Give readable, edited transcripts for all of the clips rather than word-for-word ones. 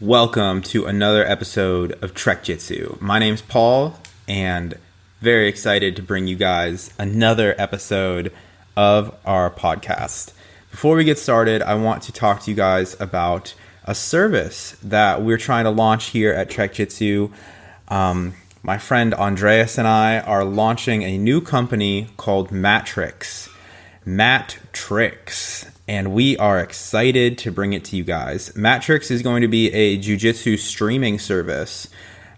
Welcome to another episode of Trek Jitsu. My name's Paul, and very excited to bring you guys another episode of our podcast. Before we get started, I want to talk to you guys about a service that we're trying to launch here at Trek Jitsu. My friend Andreas and I are launching a new company called Matrix. And we are excited to bring it to you guys. Matrix is going to be a jiu-jitsu streaming service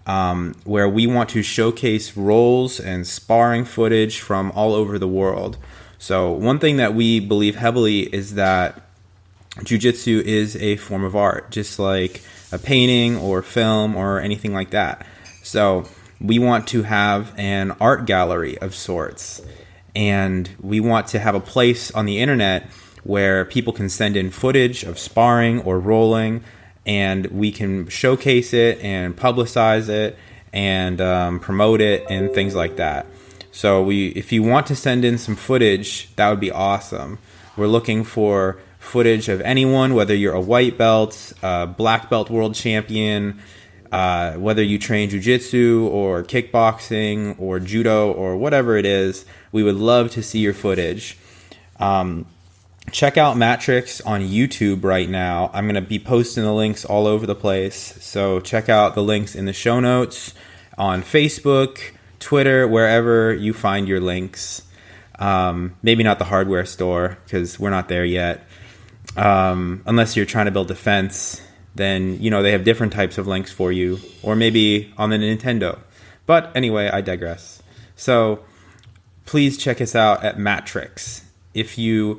where we want to showcase roles and sparring footage from all over the world. So one thing that we believe heavily is that jiu-jitsu is a form of art, just like a painting or film or anything like that. So we want to have an art gallery of sorts, and we want to have a place on the internet where people can send in footage of sparring or rolling, and we can showcase it and publicize it and promote it and things like that. So if you want to send in some footage, that would be awesome. We're looking for footage of anyone, whether you're a white belt, black belt world champion, whether you train jiu-jitsu or kickboxing or judo or whatever it is. We would love to see your footage. Check out Matrix on YouTube right now. I'm going to be posting the links all over the place. So check out the links in the show notes on Facebook, Twitter, wherever you find your links. Maybe not the hardware store because we're not there yet. Unless you're trying to build a fence, then they have different types of links for you. Or maybe on the Nintendo. But anyway, I digress. So please check us out at Matrix. If you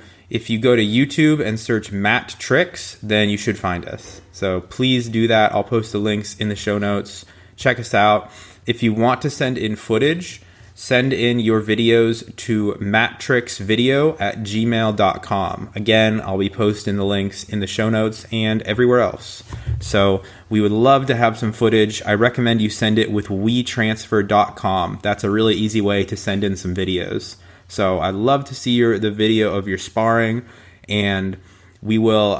go to YouTube and search Matrix, then you should find us. So please do that. I'll post the links in the show notes. Check us out. If you want to send in footage, send in your videos to matrixvideo@gmail.com. Again, I'll be posting the links in the show notes and everywhere else. So we would love to have some footage. I recommend you send it with WeTransfer.com. That's a really easy way to send in some videos. So I'd love to see the video of your sparring, and we'll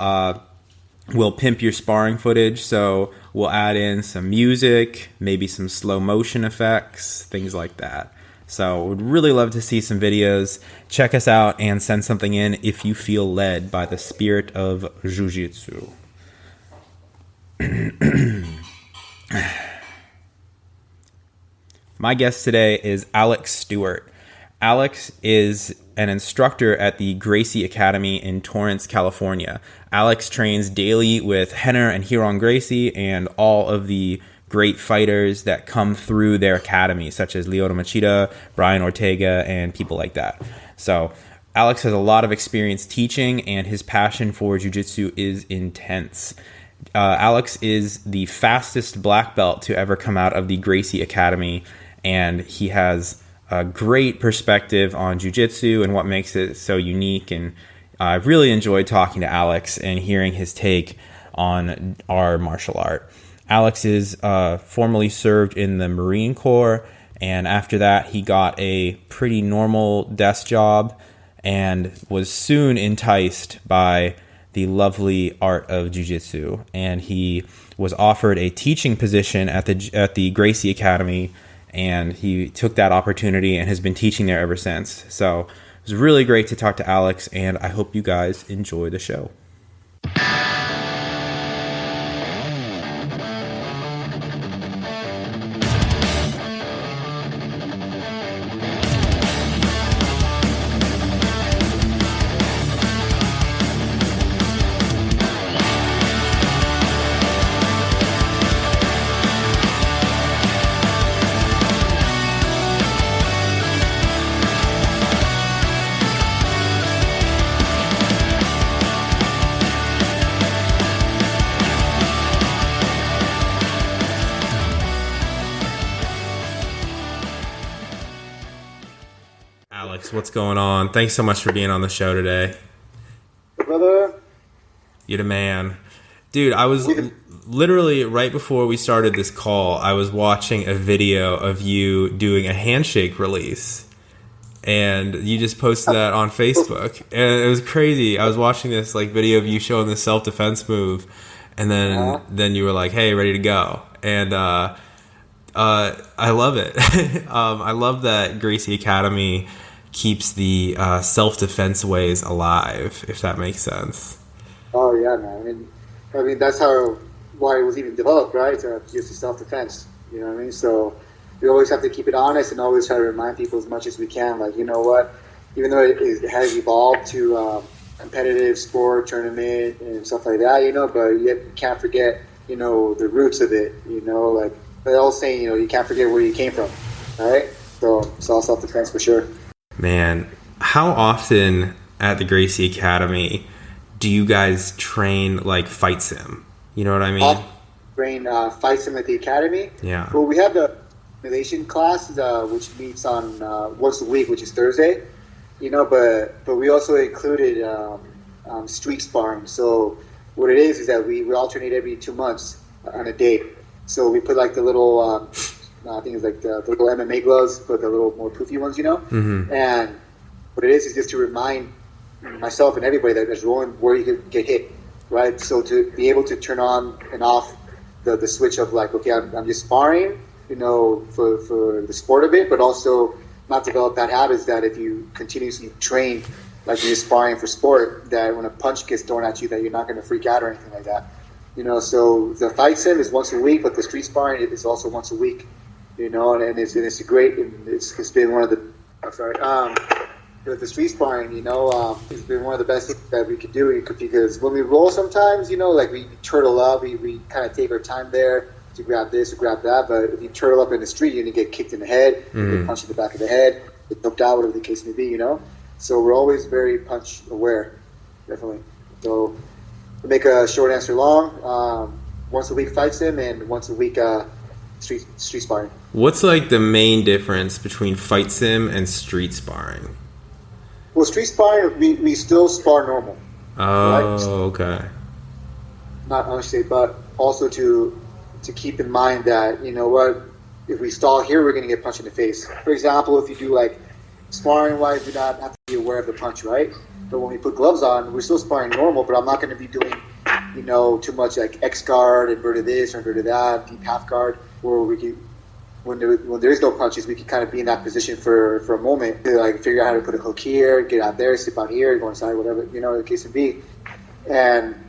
pimp your sparring footage. So we'll add in some music, maybe some slow motion effects, things like that. So would really love to see some videos. Check us out and send something in if you feel led by the spirit of Jiu-Jitsu. My guest today is Alex Stewart. Alex is an instructor at the Gracie Academy in Torrance, California. Alex trains daily with Rener and Ryron Gracie and all of the great fighters that come through their academy, such as Lyoto Machida, Brian Ortega, and people like that. So Alex has a lot of experience teaching, and his passion for jiu-jitsu is intense. Alex is the fastest black belt to ever come out of the Gracie Academy, and he has a great perspective on jiu-jitsu and what makes it so unique. And I really enjoyed talking to Alex and hearing his take on our martial art. Alex is formerly served in the Marine Corps, and after that he got a pretty normal desk job and was soon enticed by the lovely art of jiu-jitsu. And he was offered a teaching position at the Gracie Academy, and he took that opportunity and has been teaching there ever since. So it was really great to talk to Alex, and I hope you guys enjoy the show. What's going on? Thanks so much for being on the show today. Brother. You're the man. Dude, I was literally right before we started this call, I was watching a video of you doing a handshake release. And you just posted that on Facebook. And it was crazy. I was watching this video of you showing the self-defense move. and then you were like, hey, ready to go. And I love it. I love that Gracie Academy keeps the self-defense ways alive, if that makes sense. Oh yeah, man. I mean that's why it was even developed, right? Just self-defense. You know what I mean? So we always have to keep it honest and always try to remind people as much as we can. Like, you know what? Even though it has evolved to competitive sport, tournament, and stuff like that, but yet you can't forget, the roots of it. Like they're all saying, you can't forget where you came from, right? So it's all self-defense for sure. Man, how often at the Gracie Academy do you guys train like fight sim? You know what I mean? Train fight sim at the academy. Yeah. Well, we have the simulation class, which meets on once a week, which is Thursday. But we also included street sparring. So what it is that we alternate every 2 months on a date. So we put like the little, I think it's like the little MMA gloves, but the little more poofy ones, Mm-hmm. And what it is just to remind myself and everybody that there's rolling where you could get hit, right? So to be able to turn on and off the switch of like, okay, I'm just sparring, for the sport of it, but also not develop bad habits that if you continuously train like you're sparring for sport, that when a punch gets thrown at you, that you're not going to freak out or anything like that. So the fight sim is once a week, but the street sparring is also once a week. And it's a great. It's been one of the. I'm sorry. With the street sparring, it's been one of the best things that we could do because when we roll, sometimes like we turtle up, we kind of take our time there to grab this or grab that. But if you turtle up in the street, you're gonna get kicked in the head, you get punched in the back of the head, get choked out, whatever the case may be. So we're always very punch aware, definitely. So to make a short answer long, once a week fight sim and once a week street sparring. What's like the main difference between fight sim and street sparring? Well, street sparring, we still spar normal. Oh, right? Okay. Not honestly, but also to keep in mind that, if we stall here, we're going to get punched in the face. For example, if you do like sparring-wise, do not have to be aware of the punch, right? But when we put gloves on, we're still sparring normal, but I'm not going to be doing, too much like X guard, inverted this or inverted that, deep half guard, where we can, when there is no punches, we can kind of be in that position for a moment to like figure out how to put a hook here, get out there, slip out here, go inside, whatever, the case may be.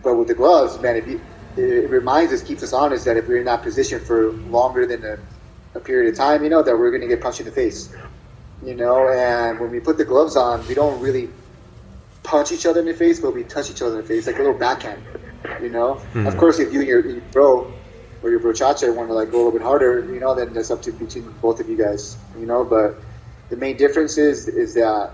But with the gloves, man, it reminds us, keeps us honest that if we're in that position for longer than a period of time, that we're going to get punched in the face. And when we put the gloves on, we don't really punch each other in the face, but we touch each other in the face, like a little backhand, Mm-hmm. Of course, if you and your bro or your brochacha want to like go a little bit harder, then that's up to between both of you guys, but the main difference is that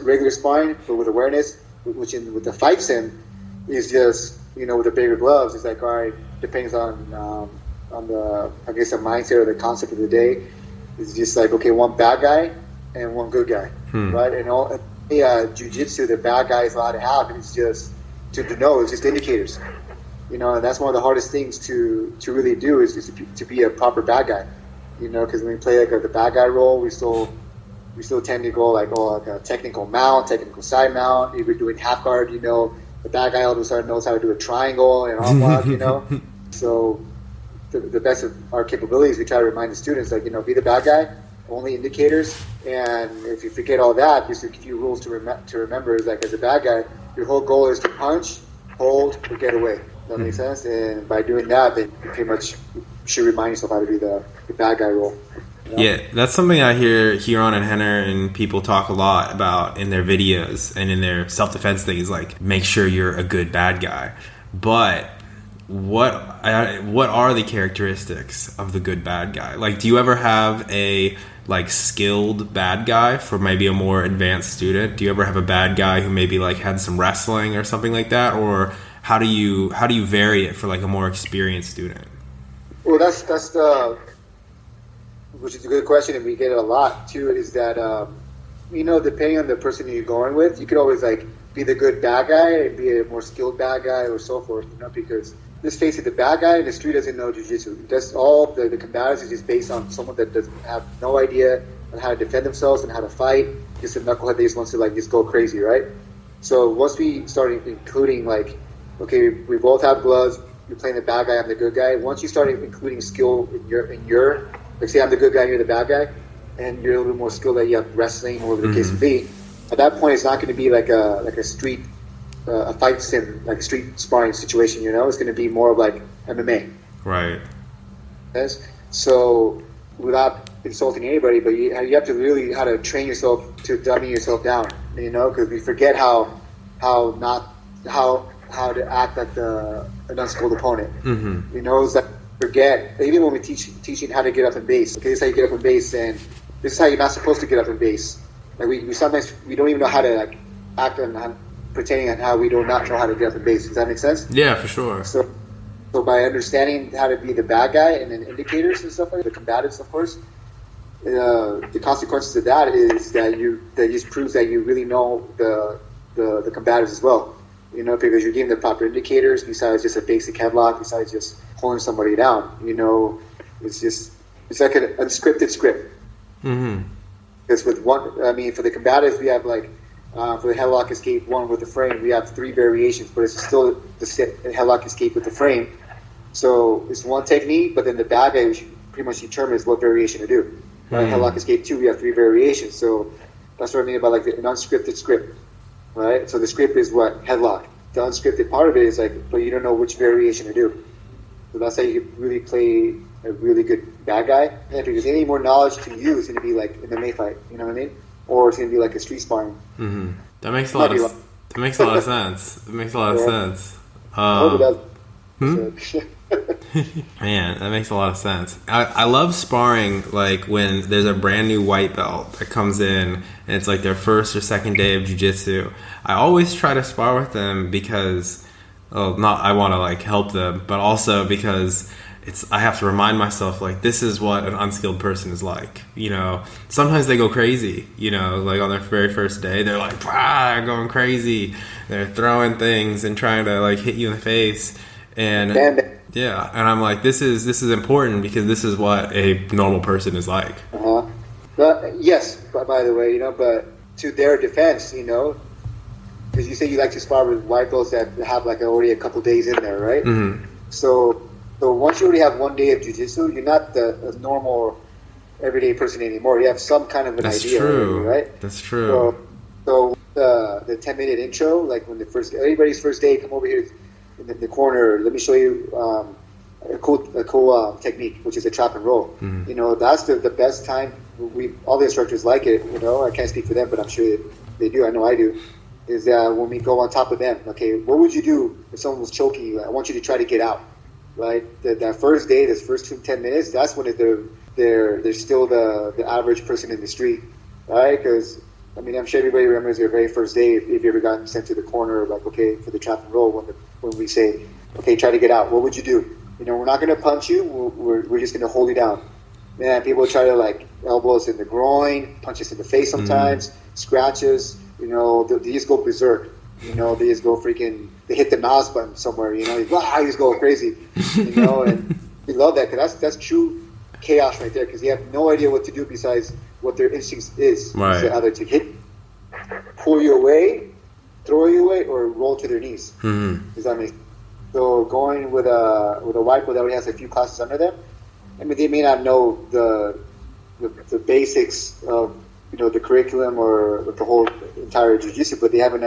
regular sparring, but with awareness, with the fight sim, is just, with the bigger gloves, it's like, all right, depends on the, I guess, the mindset or the concept of the day. It's just like, okay, one bad guy and one good guy, right? And all jiu-jitsu, the bad guy is allowed to have, and it's just to know, it's just indicators, and that's one of the hardest things to really do is to be a proper bad guy, because when we play like the bad guy role, we still tend to go like a technical mount, technical side mount. If we're doing half guard, the bad guy all of a sudden knows how to do a triangle and arm lock, So the best of our capabilities, we try to remind the students, like, be the bad guy, only indicators, and if you forget all that, just a few rules to remember is like, as a bad guy, your whole goal is to punch, hold, or get away. That makes sense? And by doing that, then you pretty much should remind yourself how to do the bad guy role. Yeah, that's something I hear Huron and Rener and people talk a lot about in their videos and in their self-defense things, like make sure you're a good bad guy. But what are the characteristics of the good bad guy? Like, do you ever have a like skilled bad guy for maybe a more advanced student? Do you ever have a bad guy who maybe like had some wrestling or something like that, or how do you vary it for like a more experienced student? Well, that's the, which is a good question, and we get it a lot too. Is that depending on the person you're going with, you could always like be the good bad guy and be a more skilled bad guy or so forth. Because let's face it, the bad guy in the street doesn't know jiu-jitsu. That's all the combatives is just based on someone that doesn't have no idea on how to defend themselves and how to fight. Just a knucklehead that just wants to like just go crazy, right? So once we start including like, okay, we both have gloves, you're playing the bad guy, I'm the good guy. Once you start including skill in your like say I'm the good guy, you're the bad guy, and you're a little bit more skilled that you have wrestling or whatever the case may be. At that point, it's not going to be like a street a fight sim, like a street sparring situation. You know, it's going to be more of like MMA. Right. Yes. So without insulting anybody, but you have to really how to train yourself to dummy yourself down. You know, because we forget how to act like an unskilled opponent. You know, it's like forget even when we teaching how to get up in base. Okay, this is how you get up in base, and this is how you're not supposed to get up in base. Like we sometimes we don't even know how to like act on pretending on how we do not know how to get up in base. Does that make sense? Yeah, for sure. So by understanding how to be the bad guy and then indicators and stuff like that, the combatives, of course, the consequences of that is that just proves that you really know the combatives as well. You know, because you're giving the proper indicators besides just a basic headlock, besides just pulling somebody down. You know, it's like an unscripted script. Because with one, I mean, for the combatives, we have like for the headlock escape one with the frame, we have 3 variations, but it's still the headlock escape with the frame. So it's one technique, but then the bad guy pretty much determines what variation to do. Right? Headlock escape 2, we have 3 variations. So that's what I mean about like an unscripted script. Right, so the script is what headlock. The unscripted part of it is like, but you don't know which variation to do. So that's how you can really play a really good bad guy. And if there's any more knowledge to use, it's going to be like an MMA fight. You know what I mean? Or it's going to be like a street sparring. That makes a lot of sense. That makes a lot of sense. I hope it does. Man, that makes a lot of sense. I love sparring like when there's a brand new white belt that comes in and it's like their first or second day of jiu-jitsu. I always try to spar with them because I want to like help them, but also because I have to remind myself like this is what an unskilled person is like. You know, sometimes they go crazy, you know, like on their very first day they're like going crazy. They're throwing things and trying to like hit you in the face. And yeah, and I'm like, this is important because this is what a normal person is like. Yes, by the way, you know, but to their defense, you know, because you say you like to spar with white belts that have like already a couple days in there, right? So once you already have 1 day of jiu-jitsu, you're not a normal everyday person anymore. You have some kind of an idea, already, right? That's true. So the 10-minute intro, like when everybody's first day, come over here in the corner, let me show you a cool technique, which is a trap and roll. You know, that's the best time. All the instructors like it. You know, I can't speak for them, but I'm sure they do. I know I do. Is when we go on top of them. Okay, what would you do if someone was choking you? I want you to try to get out. Right, that first day, those first 10 minutes, that's when they're still the average person in the street, right? Because I mean, I'm sure everybody remembers their very first day. If you ever got sent to the corner, like, okay, for the trap and roll, when we say, okay, try to get out, what would you do? You know, we're not going to punch you. We're just going to hold you down. Man, people try to, like, elbow us in the groin, punch us in the face sometimes, scratches. You know, they just go berserk. You know, they just go they hit the mouse button somewhere, you know. They just go crazy, you know. And we love that because that's true chaos right there because you have no idea what to do besides what their instincts is. Right. So either to hit, pull you away, throw you away, or roll to their knees. Does that make sense? So going with a white belt that already has a few classes under them, I mean, they may not know the basics of, you know, the curriculum or the whole entire jiu-jitsu, but they have an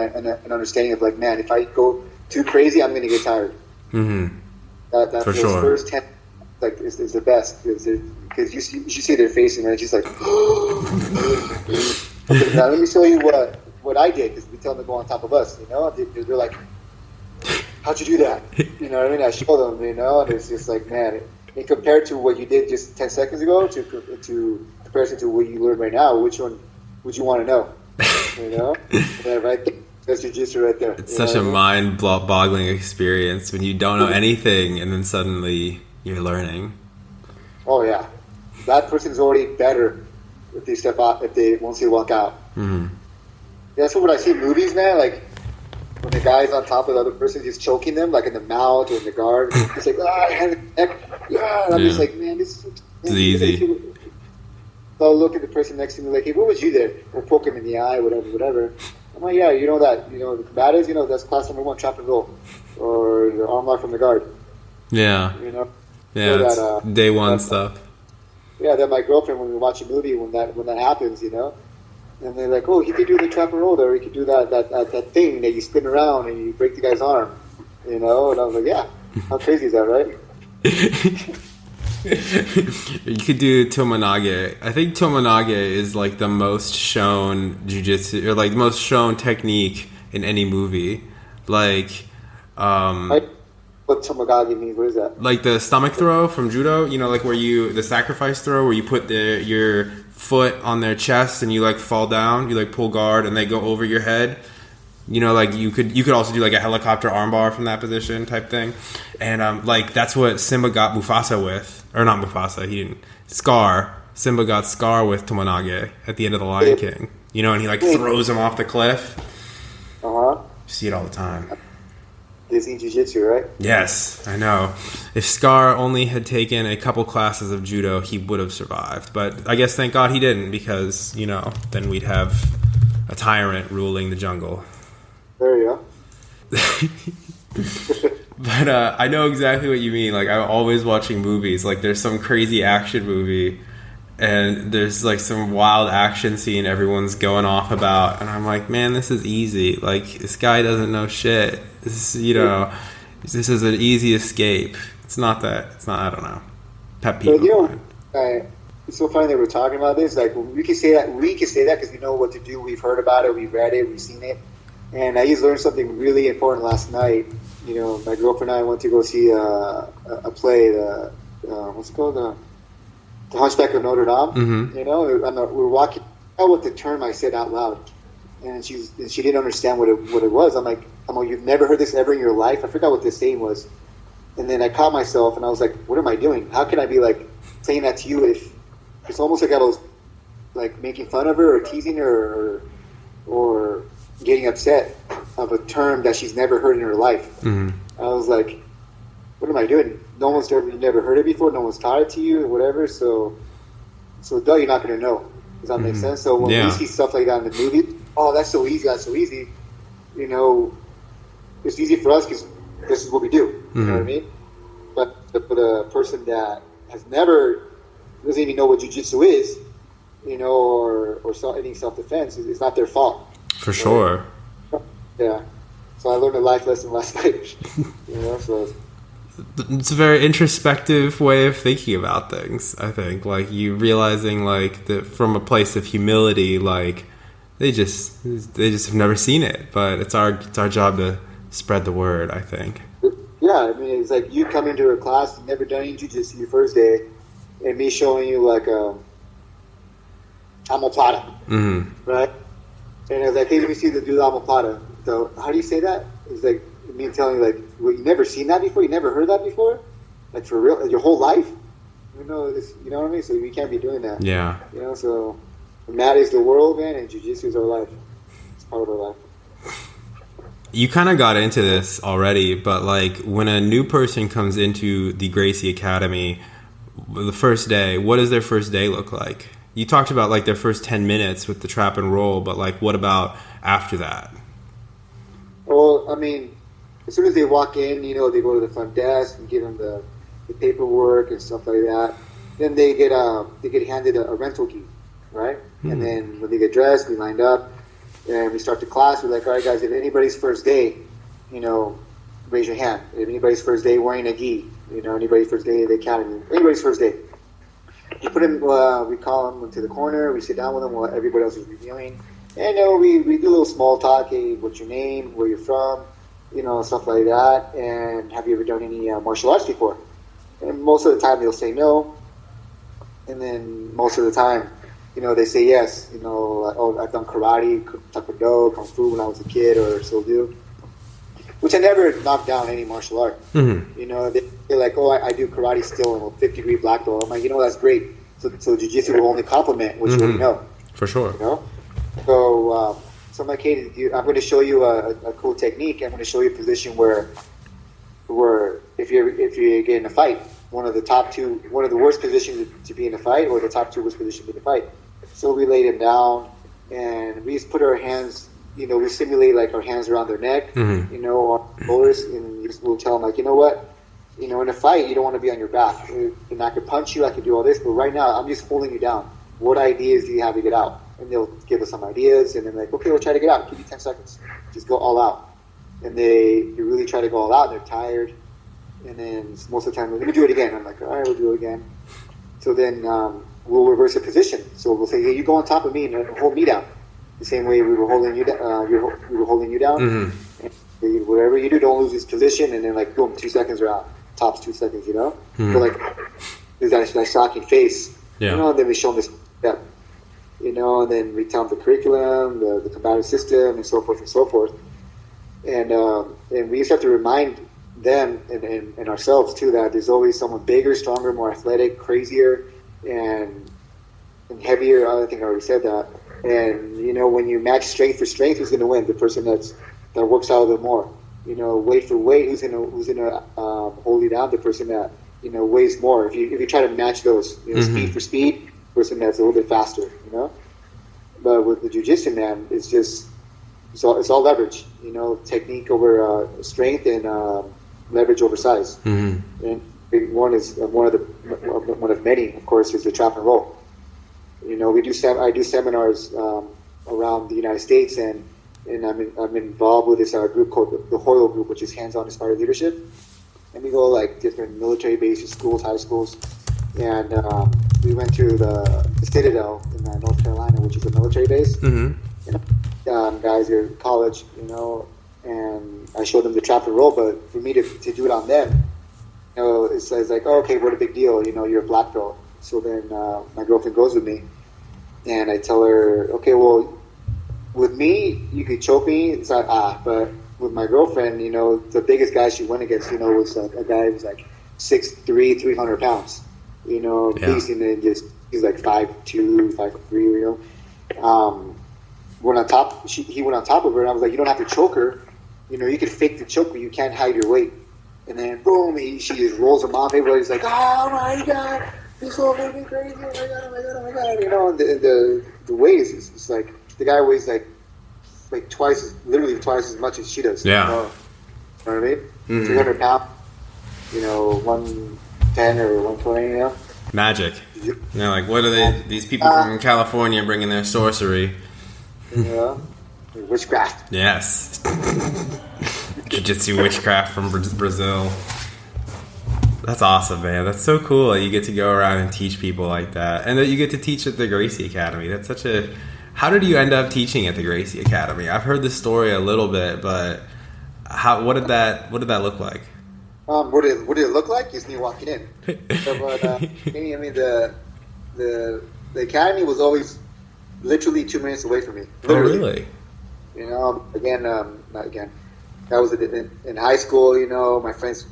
understanding of, like, man, if I go too crazy, I'm going to get tired. That for those sure. First 10 like is the best because you should see their face and it's just like. Okay, now let me show you what I did because we tell them to go on top of us. You know, they're like, how'd you do that? You know what I mean? I show them, you know, and it's just like, man, and compared to what you did just 10 seconds ago to comparison to what you learned right now, which one would you want to know? You know, right? That's jiu-jitsu right there. It's such a mind-boggling experience when you don't know anything and then suddenly you're learning. Oh yeah, that person's already better if they step out. Once they walk out. That's what I see in movies, man. Like when the guy's on top of the other person, he's choking them, like in the mouth or in the guard. It's like and I'm just like, man, this is easy. So I'll look at the person next to me like, hey, what was you there? Or poke him in the eye, whatever. I'm like, yeah, you know that, you know, the combatives, you know, that's class number 1, trap and roll, or the arm lock from the guard. Yeah. You know? Yeah, So it's day one stuff. Yeah, that my girlfriend, when we watch a movie, when that happens, you know? And they're like, oh, he could do the trap and roll, or he could do that thing that you spin around and you break the guy's arm, you know? And I was like, yeah, how crazy is that, right? You could do Tomonage. I think Tomonage is like the most shown jiu-jitsu, or like the most shown technique in any movie. Like, what Tomagage means, what is that? Like the stomach throw from judo, you know, like where the sacrifice throw, where you put your foot on their chest and you like fall down, you like pull guard and they go over your head. You know, like you could also do like a helicopter armbar from that position type thing. And like that's what Simba got Mufasa with, or not Mufasa, he didn't. Scar. Simba got Scar with Tomonage at the end of The Lion King. You know, and he like throws him off the cliff. Uh-huh. You see it all the time. Disney Jiu-Jitsu, right? Yes, I know. If Scar only had taken a couple classes of judo, he would have survived. But I guess thank God he didn't, because, you know, then we'd have a tyrant ruling the jungle. There you go. But I know exactly what you mean. Like, I'm always watching movies. Like, there's some crazy action movie, and there's, like, some wild action scene everyone's going off about. And I'm like, man, this is easy. Like, this guy doesn't know shit. This is, you know, this is an easy escape. It's not, I don't know. Pet peeve. You know, it's so funny that we're talking about this. Like, we can say that because we know what to do. We've heard about it. We've read it. We've seen it. And I just learned something really important last night. You know, my girlfriend and I went to go see a play, what's it called? The Hunchback of Notre Dame. Mm-hmm. You know, we're walking out with the term I said out loud. And she didn't understand what it was. I'm like, you've never heard this ever in your life? I forgot what this saying was. And then I caught myself and I was like, what am I doing? How can I be like saying that to you if it's almost like I was like making fun of her or teasing her or getting upset of a term that she's never heard in her life. Mm-hmm. I was like, what am I doing? No one's never heard it before. No one's taught it to you or whatever. So duh, you're not going to know. Does that make sense? So when we see stuff like that in the movie, oh, that's so easy. You know, it's easy for us because this is what we do. You know what I mean? But a person that doesn't even know what jiu-jitsu is, you know, or any self-defense, it's not their fault. For sure. Yeah. So I learned a life lesson last night. You know, so it's a very introspective way of thinking about things, I think. Like, you realizing, like, that from a place of humility, like, they just have never seen it. But it's our job to spread the word, I think. Yeah, I mean, it's like you come into a class, you've never done any jiu-jitsu your first day, and me showing you, like, omoplata, right? And I was like, hey, let me see the do the omoplata. So, how do you say that? It's like me telling you, like, well, you never seen that before? You never heard that before? Like, for real? Your whole life? You know what I mean? So we can't be doing that. Yeah. You know, so that is the world, man, and jiu-jitsu is our life. It's part of our life. You kind of got into this already, but, like, when a new person comes into the Gracie Academy, the first day, what does their first day look like? You talked about, like, their first 10 minutes with the trap and roll, but, like, what about after that? Well, I mean, as soon as they walk in, you know, they go to the front desk and give them the paperwork and stuff like that. Then they get handed a rental key, right? And then when they get dressed, we lined up and we start the class. We're like, all right, guys, if anybody's first day, you know, raise your hand. If anybody's first day wearing a gi, you know, anybody's first day at the academy, anybody's first day. You put them, we call them to the corner, we sit down with them while everybody else is reviewing. And, you know, we do a little small talk, hey, what's your name, where you're from, you know, stuff like that. And have you ever done any martial arts before? And most of the time they'll say no. And then most of the time, you know, they say yes. You know, oh, I've done karate, taekwondo, kung fu when I was a kid, or still do. Which I never knocked down any martial art. You know, they're like, oh, I do karate still, and a 50-degree black belt. I'm like, you know, that's great. So jiu-jitsu will only complement what you already know. For sure. You know? So I'm like, hey, I'm going to show you a cool technique. I'm going to show you a position where if you get in a fight, one of the worst positions to be in a fight, or the top two worst positions to be in a fight. So we laid him down, and we just put our hands, you know, we simulate like our hands around their neck, you know, on shoulders, and we'll tell them like, you know what, You know, in a fight, you don't want to be on your back. And I could punch you, I could do all this, but right now, I'm just holding you down. What ideas do you have to get out? And they'll give us some ideas, and then like, okay, we'll try to get out. Give you 10 seconds. Just go all out. And they really try to go all out. They're tired. And then most of the time, let me do it again. I'm like, all right, we'll do it again. So then we'll reverse the position. So we'll say, hey, you go on top of me and hold me down. The same way we were holding you down. We were holding you down. Mm-hmm. And whatever you do, don't lose this position. And then like, boom, 2 seconds are out. Tops 2 seconds, you know? Mm-hmm. But like, there's that shocking face. Yeah. You know, and then we show them this step. You know, and then we tell them the curriculum, the combative system, and so forth and so forth. And we just have to remind them and ourselves too that there's always someone bigger, stronger, more athletic, crazier, and heavier. I think I already said that. And you know, when you match strength for strength, who's going to win? The person that works out a little more. You know, weight for weight, who's gonna hold you down? The person that weighs more. If you try to match those, mm-hmm. speed for speed, person that's a little bit faster. You know, but with the jiu-jitsu, man, it's all leverage. You know, technique over strength and leverage over size. Mm-hmm. And one of many, of course, is the trap and roll. You know, I do seminars around the United States, and I'm involved with this group called the Hoyle Group, which is hands-on inspired leadership. And we go like different military bases, schools, high schools, and we went to the Citadel in North Carolina, which is a military base. Mm-hmm. You know, guys are at college, you know, and I showed them the trap and roll. But for me to do it on them, you know, it's like, oh, okay, what a big deal, you know, you're a black belt. So then my girlfriend goes with me, and I tell her, okay, well, with me, you could choke me. It's like, but with my girlfriend, you know, the biggest guy she went against, you know, was like a guy who was like 6'3", 300 pounds. You know, beast, and then he's like 5'2", 5'3", you know. Went on top. He went on top of her, and I was like, you don't have to choke her. You know, you can fake the choke, but you can't hide your weight. And then boom, she just rolls him off. Everybody's like, oh my god, this whole movie crazy! Oh my god, oh my god, oh my god! You know, and the weight is it's like the guy weighs like literally twice as much as she does. Yeah. You know what I mean? Mm-hmm. 300 pounds. You know, 110 or 120. You know. Magic. You know, like what are they? These people from California bringing their sorcery. Yeah. Witchcraft. Yes. Jiu-Jitsu witchcraft from Brazil. That's awesome, man. That's so cool that you get to go around and teach people like that, and that you get to teach at the Gracie Academy. That's such a... How did you end up teaching at the Gracie Academy? I've heard this story a little bit, but what did that look like? What did it look like? Is me walking in. So, but, I mean, the academy was always literally 2 minutes away from me. Literally. Oh, really? You know, not again. That was in high school. You know,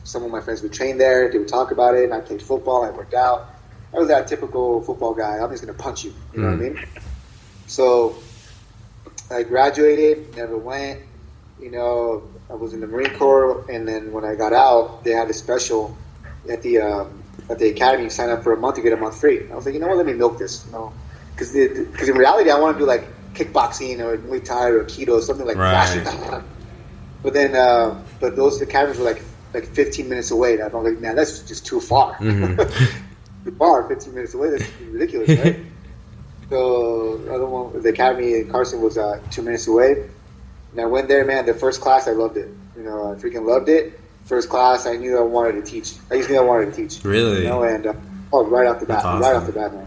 some of my friends would train there. They would talk about it. I played football. I worked out. I was that typical football guy. I'm just going to punch you. You know what I mean? So I graduated, never went. You know, I was in the Marine Corps, and then when I got out, they had a special at the academy. You sign up for a month, you get a month free. I was like, you know what? Let me milk this. You know, because in reality, I want to do like kickboxing or Muay Thai or Aikido, something like that. But then, but those academies were like 15 minutes away. And I was like, man, that's just too far. Mm-hmm. Too far, 15 minutes away. That's ridiculous, right? So the academy in Carson was 2 minutes away. And I went there, man. The first class, I loved it. You know, I freaking loved it. First class, I knew I wanted to teach. I just knew I wanted to teach. Really? You know, and right off the bat, awesome. Right off the bat, man.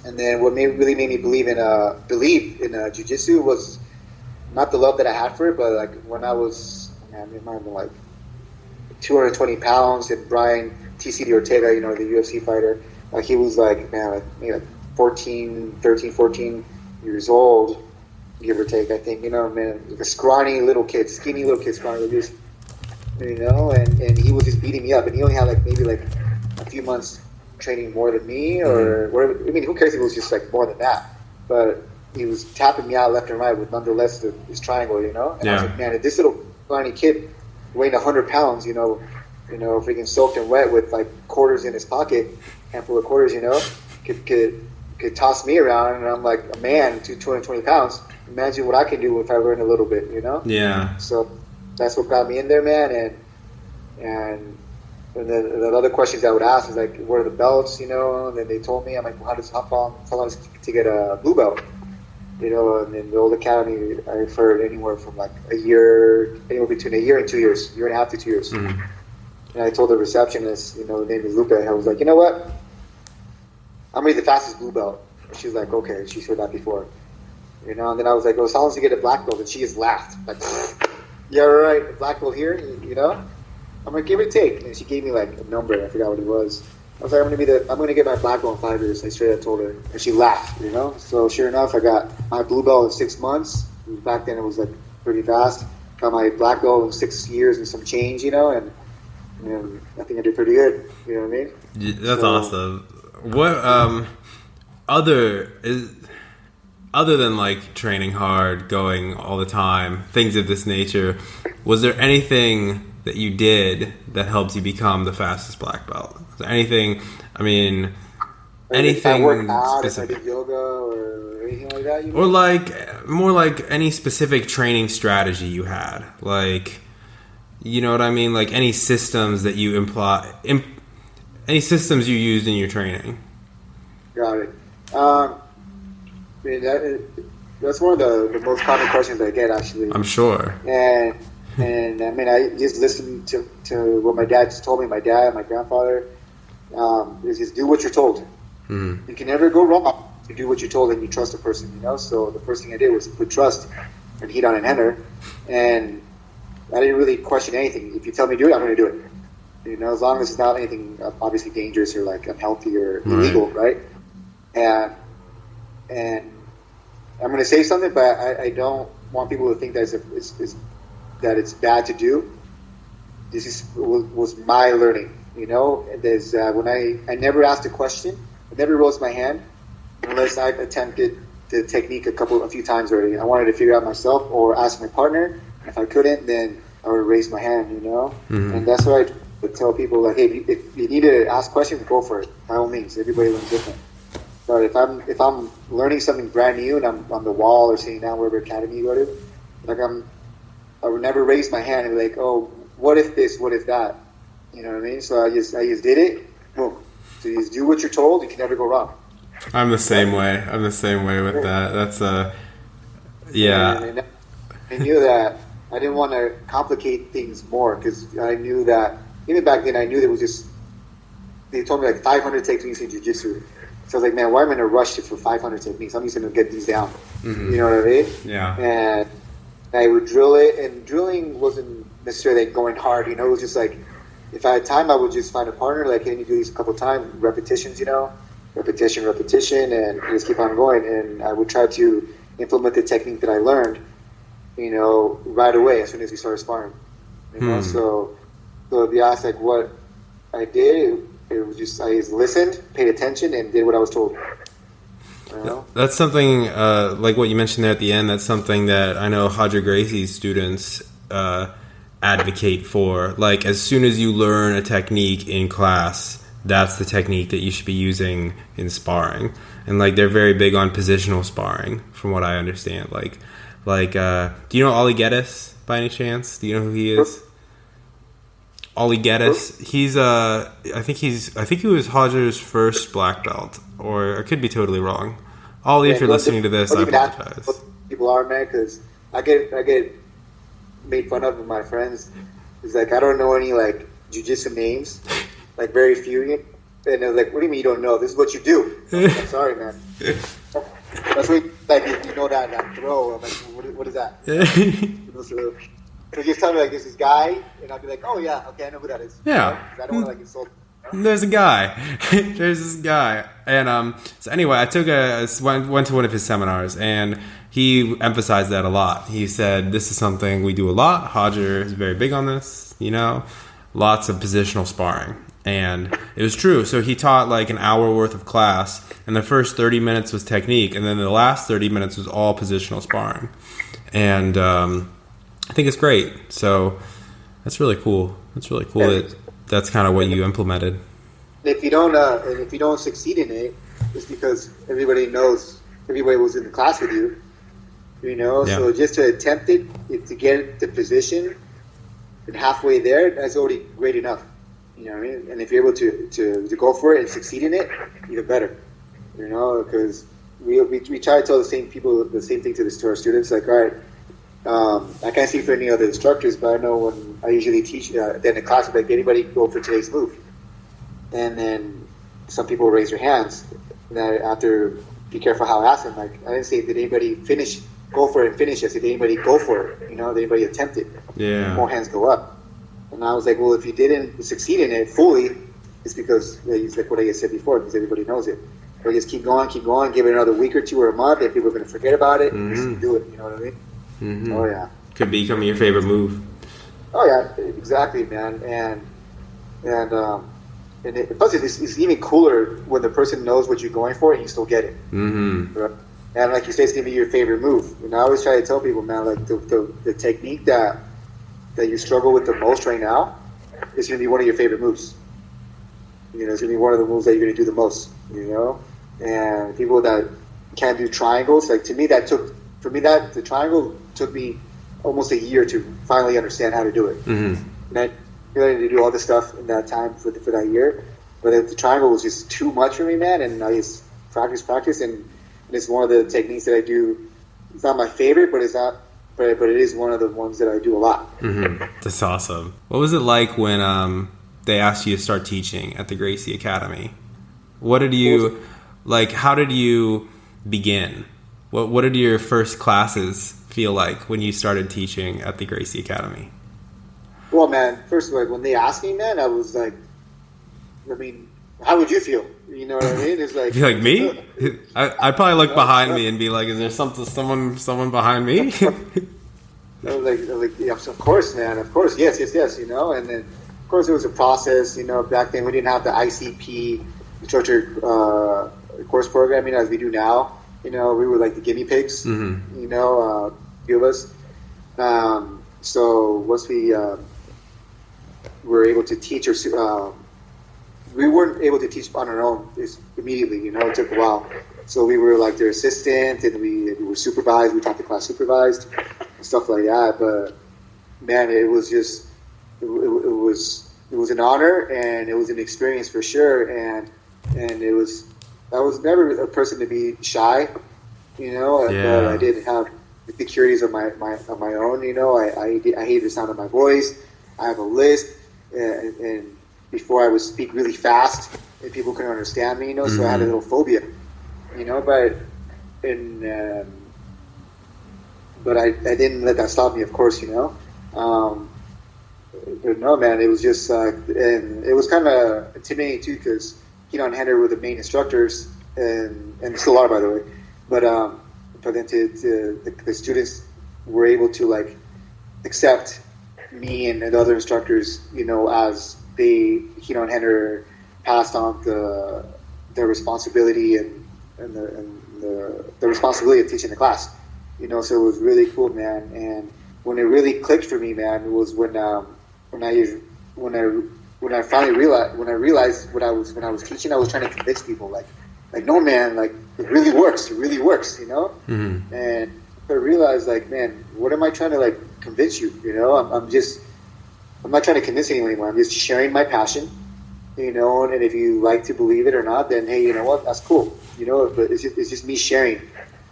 And then what really made me believe in jiu-jitsu was not the love that I had for it, but like when I was, man, it might have been like 220 pounds, and Brian TCD Ortega, you know, the UFC fighter, like he was like, man, like maybe like 13, 14 years old, give or take, I think, you know, man, like a scrawny little kid, skinny little kid, scrawny little kid, you know, and he was just beating me up, and he only had like maybe like a few months training more than me, or whatever. I mean, who cares if it was just like more than that? But he was tapping me out left and right with nonetheless his triangle, you know. And I was like, man, if this little tiny kid weighing 100 pounds, you know, freaking soaked and wet with like quarters in his pocket, handful of quarters, you know, could toss me around, and I'm like a man, 220 pounds. Imagine what I can do if I learn a little bit, you know. Yeah. So that's what got me in there, man, And then the other questions I would ask is like, what are the belts, you know? And then they told me, I'm like, well, how long does it take to get a blue belt? You know, and in the old academy, I've heard anywhere from like anywhere between a year and 2 years, year and a half to 2 years. Mm-hmm. And I told the receptionist, you know, the name is Lupe, I was like, you know what? I'm going to be the fastest blue belt. And she was like, okay, she's heard that before. You know, and then I was like, oh, so how long to get a black belt? And she just laughed. Like, yeah, right, a black belt here, you know? I'm like, give it a take. And she gave me like a number, I forgot what it was. I was like, I'm going to get my black belt in 5 years. I straight up told her. And she laughed, you know? So sure enough, I got my blue belt in 6 months. Back then it was like pretty fast. Got my black belt in 6 years and some change, you know? And I think I did pretty good. You know what I mean? That's awesome. What other than like training hard, going all the time, things of this nature, was there anything that you did that helps you become the fastest black belt? Is there anything? I mean, anything specific? If I did yoga or anything like that? Or like more like any specific training strategy you had, like. You know what I mean? Like any systems that you any systems you used in your training. Got it. I mean, that's one of the most common questions I get, actually. I'm sure. And I mean, I just listened to what my dad just told me. My dad and my grandfather is just do what you're told. Mm-hmm. You can never go wrong. You do what you're told and you trust a person. You know. So the first thing I did was put trust and heat on an enter, and I didn't really question anything. If you tell me to do it, I'm going to do it. You know, as long as it's not anything obviously dangerous or like unhealthy or illegal, right? And I'm going to say something, but I don't want people to think that it's bad to do. This was my learning, you know. There's when I never asked a question, I never raised my hand unless I've attempted the technique a few times already. I wanted to figure out myself or ask my partner. If I couldn't, then I would raise my hand, you know? Mm-hmm. And that's why I would tell people, like, hey, if you need to ask questions, go for it. By all means, everybody learns different. But if I'm learning something brand new and I'm on the wall or sitting down wherever academy you go to, like I would never raise my hand and be like, oh, what if this, what if that? You know what I mean? So I just did it. Boom. So you just do what you're told. You can never go wrong. I'm the same way. With that. That's yeah. And I knew that I didn't want to complicate things more because I knew that even back then I knew there was just they told me like 500 techniques in jiu-jitsu. So I was like, man, why am I in a rush for 500 techniques? I'm just going to get these down. Mm-hmm. You know what I mean? Yeah. And I would drill it, and drilling wasn't necessarily like going hard. You know, it was just like if I had time, I would just find a partner. Like, hey, you do these a couple of times, repetitions. You know, repetition, and just keep on going. And I would try to implement the technique that I learned. You know, right away as soon as we started sparring. You know, so if you ask like what I did, it was just I just listened, paid attention, and did what I was told. You know? That's something like what you mentioned there at the end. That's something that I know Roger Gracie's students advocate for. Like as soon as you learn a technique in class, that's the technique that you should be using in sparring. And like they're very big on positional sparring, from what I understand. Like, do you know Ollie Geddes by any chance? Do you know who he is? Ollie Geddes. He's I think he was Hodger's first black belt, or I could be totally wrong. Ollie, if you're listening to this, I apologize. People are mad because I get made fun of with my friends. It's like I don't know any like jiu-jitsu names, like very few. And they're like, "What do you mean you don't know? This is what you do." I'm sorry, man. That's what like you know that throw. I'm like, what is that? So just tell me like there's this guy, and I'll be like, oh yeah, okay, I know who that is. Yeah. I don't want to like insult him. There's a guy. There's this guy, and so anyway, I went to one of his seminars, and he emphasized that a lot. He said this is something we do a lot. Hodger is very big on this. You know, lots of positional sparring. And it was true. So he taught like an hour worth of class, and the first 30 minutes was technique, and then the last 30 minutes was all positional sparring. And I think it's great. So that's really cool. That's really cool that that's kind of what you implemented. If you don't succeed in it, it's because everybody was in the class with you. You know, yeah. So just to attempt it, to get the position, and halfway there, that's already great enough. You know what I mean? And if you're able to go for it and succeed in it, even better. You know, because we try to tell the same thing to our students. Like, all right, I can't speak for any other instructors, but I know when I usually teach at the end of class, I'm like, anybody go for today's move? And then some people raise their hands. And then after, be careful how I ask them. Like, I didn't say, did anybody go for it and finish? I said, did anybody go for it? You know, did anybody attempt it? Yeah. More hands go up. And I was like, well, if you didn't succeed in it fully, it's because, it's like what I said before, because everybody knows it. But just keep going, give it another week or two or a month, and people are going to forget about it, and just do it, you know what I mean? Mm-hmm. Oh, yeah. Could become your favorite move. Oh, yeah, exactly, man. Plus, it's even cooler when the person knows what you're going for and you still get it. Mm-hmm. Right? And like you say, it's going to be your favorite move. And I always try to tell people, man, like the technique that you struggle with the most right now is going to be one of your favorite moves. You know, it's going to be one of the moves that you're going to do the most, you know? And people that can't do triangles, like to me, the triangle took me almost a year to finally understand how to do it. Mm-hmm. And I learned to do all this stuff in that time for that year. But the triangle was just too much for me, man. And I just practice. And it's one of the techniques that I do. It's not my favorite, but but it is one of the ones that I do a lot. Mm-hmm. That's awesome. What was it like when they asked you to start teaching at the Gracie Academy? What did you like? How did you begin? What did your first classes feel like when you started teaching at the Gracie Academy? Well, man, first of all, when they asked me, man, I was like, I mean, how would you feel? You know what I mean? It's like, be like me? I'd probably look behind me and be like, is there someone behind me? I was like, yeah, of course, man, of course, yes, you know. And then, of course, it was a process. You know, back then we didn't have the ICP instructor course programming as we do now. You know, we were like the guinea pigs. Mm-hmm. You know, few of us. So once we were able to teach, we weren't able to teach on our own immediately. You know, it took a while. So we were like their assistant, and we were supervised. We taught the class supervised and stuff like that. But man, it was just it was an honor, and it was an experience for sure. And I was never a person to be shy. You know, yeah. I did have insecurities of my own. You know, I hated the sound of my voice. I have a lisp, and before I would speak really fast, and people couldn't understand me. You know, so I had a little phobia. You know, but I didn't let that stop me. Of course, you know. But no, man, it was just and it was kind of intimidating too, because and Henry were the main instructors, and still are, by the way. But then the students were able to like accept me and the other instructors, you know, as they and Henry passed on their responsibility and the responsibility of teaching the class, you know. So it was really cool, man. And when it really clicked for me, man, it was when I finally realized when I was teaching, I was trying to convince people, like no, man, like it really works, you know. Mm-hmm. And I realized, like, man, what am I trying to like convince you? You know, I'm not trying to convince anyone anymore. I'm just sharing my passion, you know. And if you like to believe it or not, then hey, you know what, that's cool, you know. But it's just me sharing,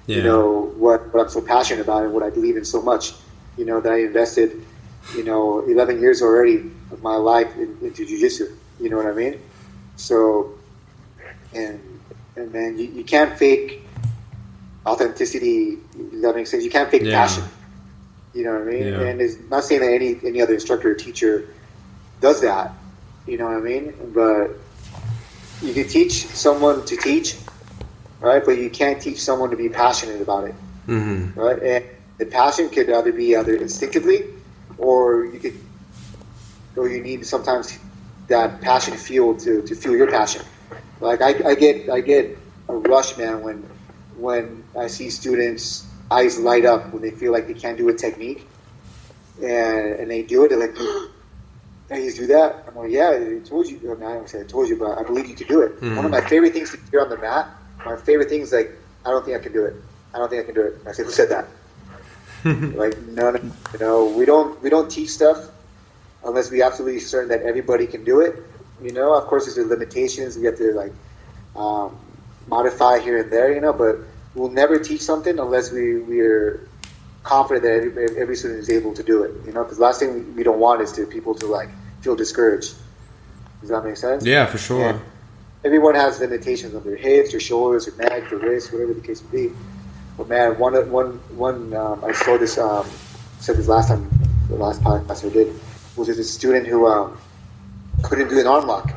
you know, what I'm so passionate about and what I believe in so much, you know, that I invested, you know, 11 years already of my life into jiu-jitsu. You know what I mean? So, and man, you can't fake authenticity. That makes sense. You can't fake passion. You know what I mean? Yeah. And it's not saying that any other instructor or teacher does that. You know what I mean? But you can teach someone to teach, right? But you can't teach someone to be passionate about it, right? And the passion could be either instinctively, or you need sometimes that passion fuel to fuel your passion. Like I get a rush, man, when I see students' eyes light up when they feel like they can't do a technique, and they do it. They're like, "Can you do that?" I'm like, "Yeah, I told you." I don't say I told you, but I believe you can do it. One of my favorite things to hear on the mat, my favorite thing is like, "I don't think I can do it. I don't think I can do it." I said, "Who said that?" Like, no, we don't teach stuff unless we absolutely certain that everybody can do it. You know, of course, there's limitations. We have to like modify here and there. You know, but we'll never teach something unless we're confident that every student is able to do it. You know, because the last thing we don't want is to people to like feel discouraged. Does that make sense? Yeah, for sure. And everyone has limitations on their hips, their shoulders, their neck, their wrists, whatever the case may be. But man, one I saw this said this last time, the last podcast I did, was just a student who couldn't do an arm lock.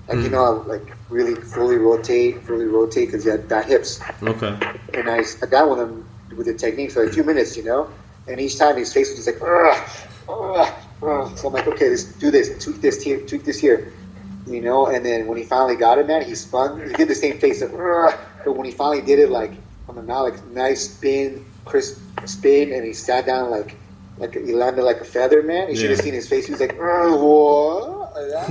Like, you know, like really fully rotate because he had bad hips. Okay. And I sat down with him with the technique for like 2 minutes, you know, and each time his face was just like, so I'm like, okay, let's do this, tweak this here, you know. And then when he finally got it, man, he spun. He did the same face, but when he finally did it, like on the mouth, like nice spin, crisp spin, and he sat down like he landed like a feather, man. You should have seen his face. He was like, what? Like that.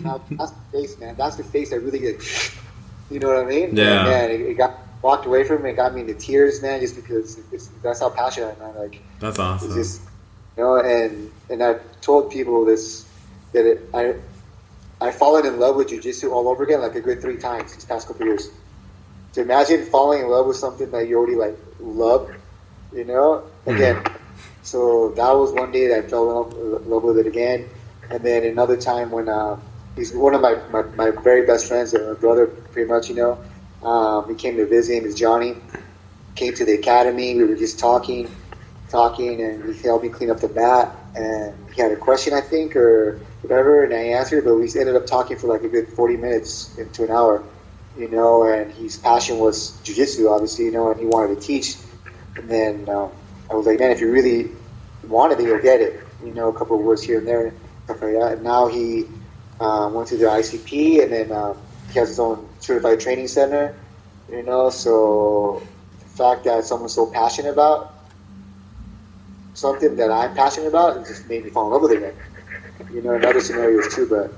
Now, that's the face, man. That's the face that really gets, you know what I mean? Yeah. And, man, it got walked away from me. It got me into tears, man, just because that's how passionate I am. Like, that's awesome. It's just, you know, and I've told people this, that I've fallen in love with jiu-jitsu all over again, like a good 3 times these past couple of years. So imagine falling in love with something that you already like love, you know, again. So that was one day that I fell in love with it again. And then another time when he's one of my very best friends, a brother pretty much, you know. He came to visit. His name is Johnny. Came to the academy. We were just talking, and he helped me clean up the mat. And he had a question, I think, or whatever, and I answered. But we ended up talking for like a good 40 minutes to an hour, you know. And his passion was jiu-jitsu, obviously, you know, and he wanted to teach. And then I was like, man, if you really want it, you'll get it, you know, a couple of words here and there, stuff like that. And now he went to the ICP, and then he has his own certified training center, you know. So the fact that someone's so passionate about something that I'm passionate about, it just made me fall in love with it again. You know, in other scenarios too, but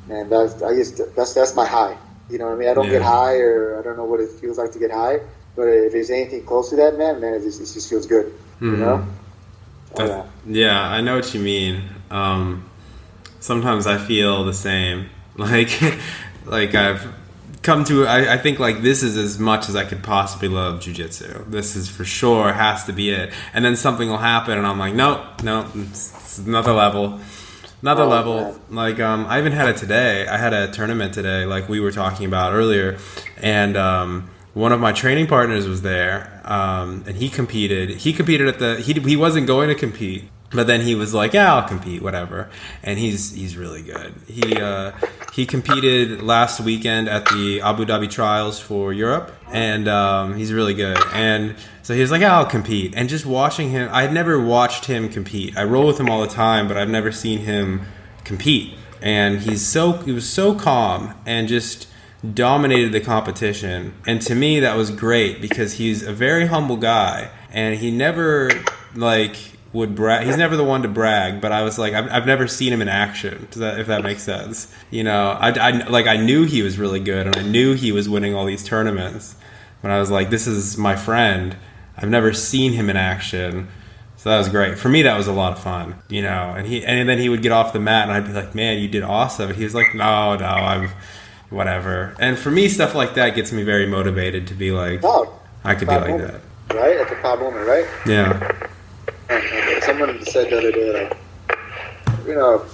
man, that's my high. You know what I mean? I don't get high, or I don't know what it feels like to get high, but if there's anything close to that, man, it just feels good. You know? Yeah, I know what you mean. Sometimes I feel the same. Like I've come to, I think like this is as much as I could possibly love jiu-jitsu. This is for sure has to be it. And then something will happen and I'm like, nope, it's another level. Man. Like, I even had it today. I had a tournament today, like we were talking about earlier. And one of my training partners was there, and he competed. He competed at he wasn't going to compete. But then he was like, yeah, I'll compete, whatever. And he's really good. He competed last weekend at the Abu Dhabi trials for Europe, and he's really good. And so he was like, yeah, I'll compete. And just watching him, I had never watched him compete. I roll with him all the time, but I've never seen him compete. And he was so calm and just dominated the competition. And to me, that was great because he's a very humble guy, and he never would brag. He's never the one to brag, but I was like, I've never seen him in action. If that makes sense, you know. I knew he was really good, and I knew he was winning all these tournaments. But I was like, this is my friend. I've never seen him in action, so that was great for me. That was a lot of fun, you know. And then he would get off the mat, and I'd be like, man, you did awesome. And he was like, no, I'm whatever. And for me, stuff like that gets me very motivated to be like, I could be like that, right? At the proud moment, right? Yeah. Someone said the other day, like, you know,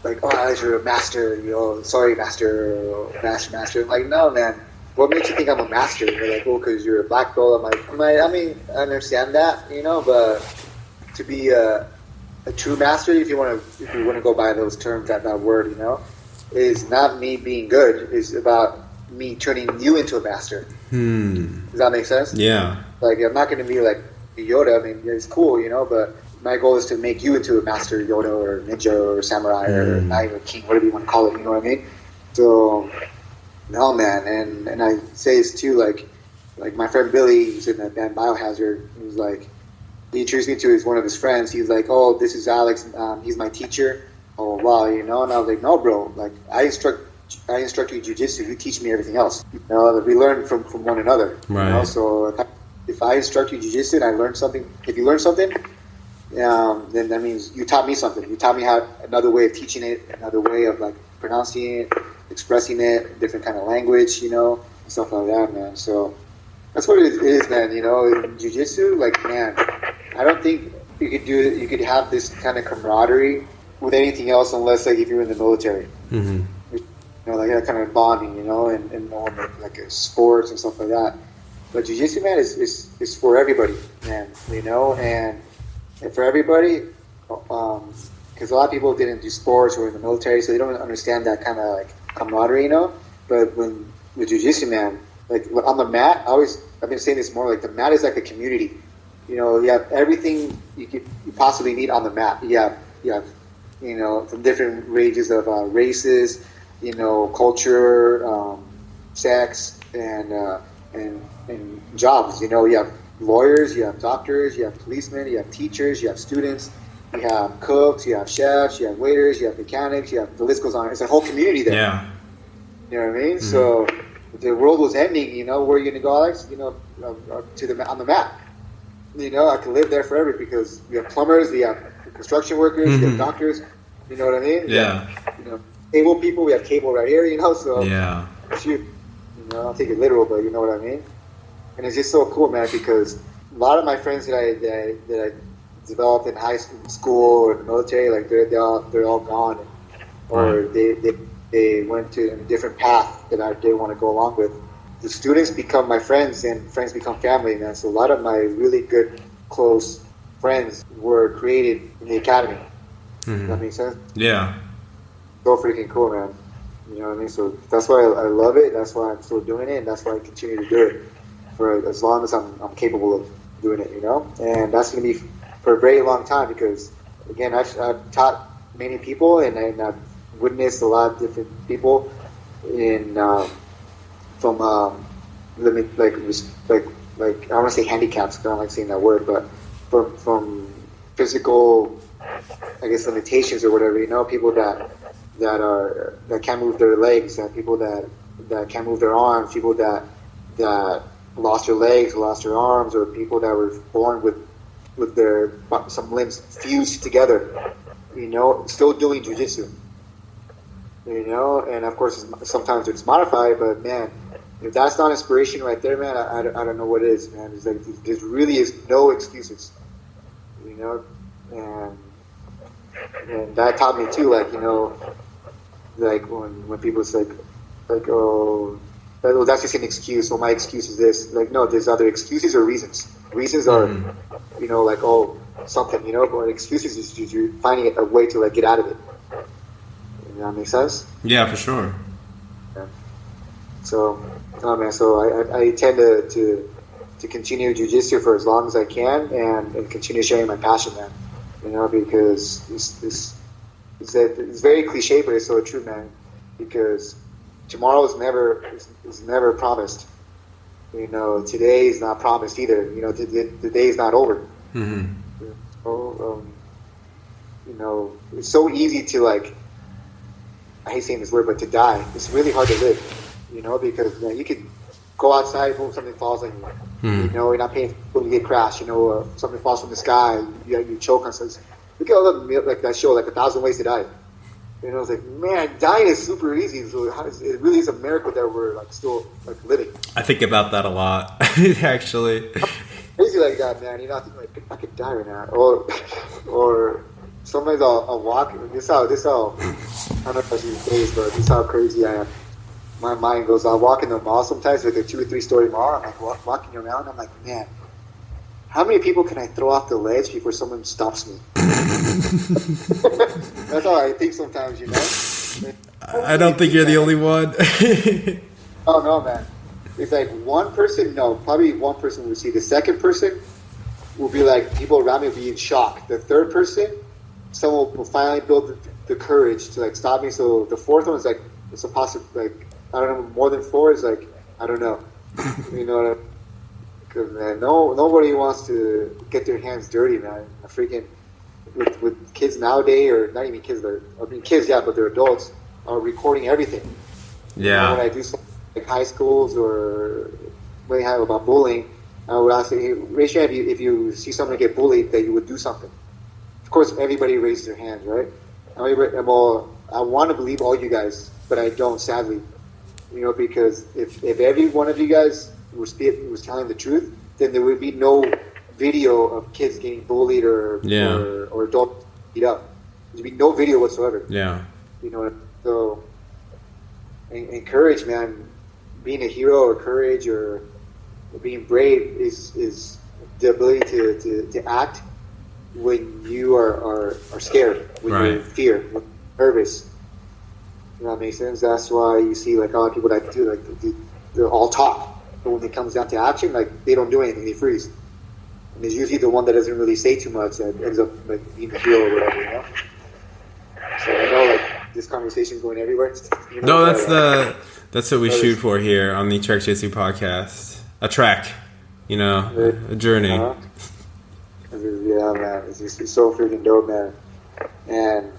like, oh, you're a master, you know, sorry, master. I'm like, no, man, what makes you think I'm a master? They're like, oh, because you're a black belt. I'm like, I mean, I understand that, you know, but to be a true master, if you want to go by those terms, that word, you know, is not me being good. It's about me turning you into a master. Does that make sense? Yeah. Like, I'm not going to be like Yoda. I mean, it's cool, you know, but my goal is to make you into a master Yoda or ninja or samurai or knight or king, whatever you want to call it, you know what I mean? So, no, man, and I say this too, like my friend Billy, who's in the band Biohazard, he was like, he introduced me to one of his friends. He was like, oh, this is Alex, he's my teacher. Oh, wow, you know, and I was like, no, bro, like, I instruct you jiu-jitsu, you teach me everything else. You know, we learn from one another. Right. You know? So if I instruct you jiu-jitsu and I learn something, if you learn something, then that means you taught me something. You taught me how another way of teaching it, another way of like pronouncing it, expressing it, different kind of language, you know, and stuff like that, man. So that's what it is, man. You know, in jiu-jitsu, like, man, I don't think you could have this kind of camaraderie with anything else unless like if you're in the military. Mm-hmm. You know, like that kind of bonding, you know, and like sports and stuff like that. But jiu-jitsu, man, is for everybody, man. You know, and for everybody, because a lot of people didn't do sports or in the military, so they don't understand that kind of like camaraderie, you know. But when with jiu-jitsu, man, like on the mat, I've been saying this more, like the mat is like a community. You know, you have everything you possibly need on the mat. You have, you know, from different ranges of races, you know, culture, sex, and jobs. You know, you have lawyers, you have doctors, you have policemen, you have teachers, you have students, you have cooks, you have chefs, you have waiters, you have mechanics, the list goes on. It's a whole community there. Yeah. You know what I mean? Mm-hmm. So if the world was ending, you know, where are you going to go, Alex? You know, on the map. You know, I could live there forever because we have plumbers, we have construction workers, we have doctors. You know what I mean? Yeah. You know, cable people, we have cable right here, you know, so yeah. Shoot. You know, I'll take it literal, but you know what I mean? And it's just so cool, man, because a lot of my friends that I developed in high school or the military, like they're all gone, or they went to a different path that I didn't want to go along with. The students become my friends, and friends become family, man. So a lot of my really good, close friends were created in the academy. Mm-hmm. Does that make sense? Yeah. So freaking cool, man. You know what I mean? So that's why I love it. That's why I'm still doing it, and that's why I continue to do it for as long as I'm capable of doing it. You know, and that's going to be for a very long time because, again, I've taught many people, and I've witnessed a lot of different people in from like I don't want to say handicaps, because I don't like saying that word, but from physical, I guess, limitations or whatever. You know, people that can't move their legs, and people that can't move their arms, people that lost their legs, lost their arms, or people that were born with their some limbs fused together. You know, still doing jiu-jitsu. You know, and of course sometimes it's modified, but man, if that's not inspiration right there, man, I don't know what is, man. It's like there really is no excuses. You know, and that taught me too, like, you know, like when people say like oh that's just an excuse, well my excuse is this, like no, there's other excuses or reasons. Reasons are you know, like oh something, you know, but excuses is you're finding a way to like get out of it. Does that make sense? Yeah, for sure. Yeah. So oh man, so I intend to continue jiu-jitsu for as long as I can and continue sharing my passion, man. You know, because it's very cliche, but it's so true, man. Because tomorrow is never promised. You know, today is not promised either. You know, the day is not over. Mm-hmm. So, you know, it's so easy to like. I hate saying this word, but to die. It's really hard to live. You know, because you could go outside, boom, something falls on you. Mm-hmm. You know, you're not paying when you get crashed. You know, something falls from the sky. You choke on something. Look at all the, like that show, like 1,000 Ways to Die. You know, it's like, man, dying is super easy. So it really is a miracle that we're like still like living. I think about that a lot, actually. Crazy like that, man. You know, I think like I could die right now, or sometimes I'll walk. This how I don't know if I should face, but this is how crazy I am. My mind goes. I'll walk in the mall sometimes, like a 2 or 3 story mall. I'm like walking around. I'm like, man, how many people can I throw off the ledge before someone stops me? That's how I think sometimes, you know. I don't think you're the only one. Oh no, man. It's like one person. No, probably one person will see. The second person will be like, people around me will be in shock. The third person, someone will finally build the courage to like stop me. So the fourth one is like, it's a possible, like, I don't know, more than 4 is like, I don't know. You know what I mean? Because man, nobody wants to get their hands dirty, man. Freaking with kids nowadays, or not even kids, kids, yeah, but they're adults, are recording everything. Yeah. You know, when I do something like high schools or when I have about bullying, I would ask, hey, raise your hand if you see someone get bullied, that you would do something. course, everybody raises their hands, right? Well, I want to believe all you guys, but I don't, sadly. Because if every one of you guys was telling the truth, then there would be no video of kids getting bullied or adults beat up. There'd be no video whatsoever. Yeah. So courage, man. Being a hero or courage or being brave is the ability to act when you are scared, when you're in fear, when you're nervous. That makes sense. That's why you see like a lot of people that do they're all talk, but when it comes down to action, like they don't do anything, they freeze. And it's usually the one that doesn't really say too much that ends up like being a hero or whatever. So I know like this conversation is going everywhere. No, that's what we shoot for here on the Trek Jitsu podcast. A trek, a journey. Yeah, man, it's so freaking dope, man. And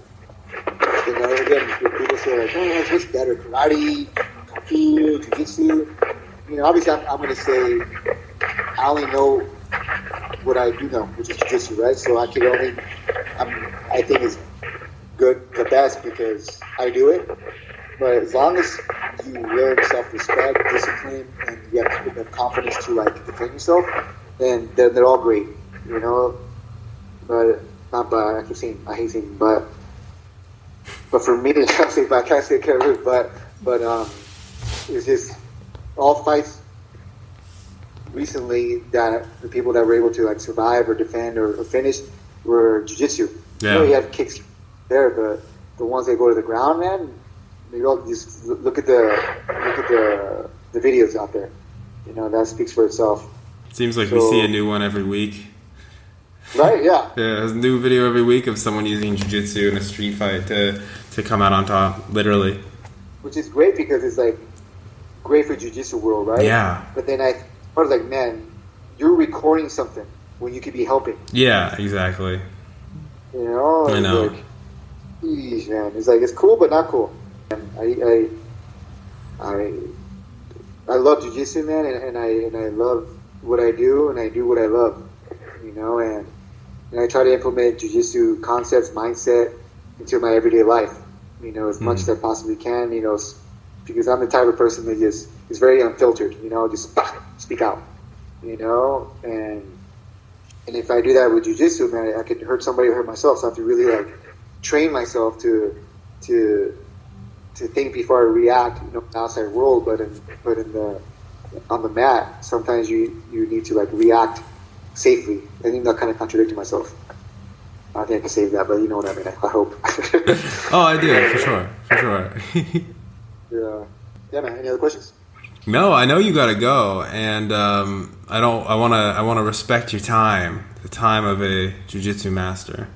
again, people say like, "Oh, what's better, karate, kung fu, jiu-jitsu?" Obviously, I'm going to say I only know what I do know, which is jiu-jitsu, right? So I think it's good, the best, because I do it. But as long as you learn self-respect, discipline, and you have the confidence to like defend yourself, then they're all great, But I hate saying, but for me, I can't say but it's just all fights recently that the people that were able to like survive or defend or finish were jiu-jitsu. Yeah. You have kicks there, but the ones that go to the ground, man, you all just look at the videos out there. That speaks for itself. Seems like we see a new one every week. Right? Yeah. Yeah, there's a new video every week of someone using jiu-jitsu in a street fight to come out on top, literally. Which is great because it's like great for jiu-jitsu world, right? Yeah. But then I was like, man, you're recording something when you could be helping. Yeah, exactly. I know. Like, geez, man, it's like it's cool but not cool. And I love jiu-jitsu, man, and I love what I do, and I do what I love, and I try to implement jiu-jitsu concepts, mindset into my everyday life, as much as I possibly can, because I'm the type of person that just is very unfiltered, just speak out, and if I do that with jiu-jitsu, man, I could hurt somebody or hurt myself, so I have to really like train myself to think before I react, in the outside world, but on the mat, sometimes you need to like react safely. I think that kind of contradicting myself. I don't think I can save that, but you know what I mean. I hope. Oh, I do, for sure. Yeah, man. Any other questions? No, I know you gotta go, and I want to respect your time, the time of a jiu-jitsu master.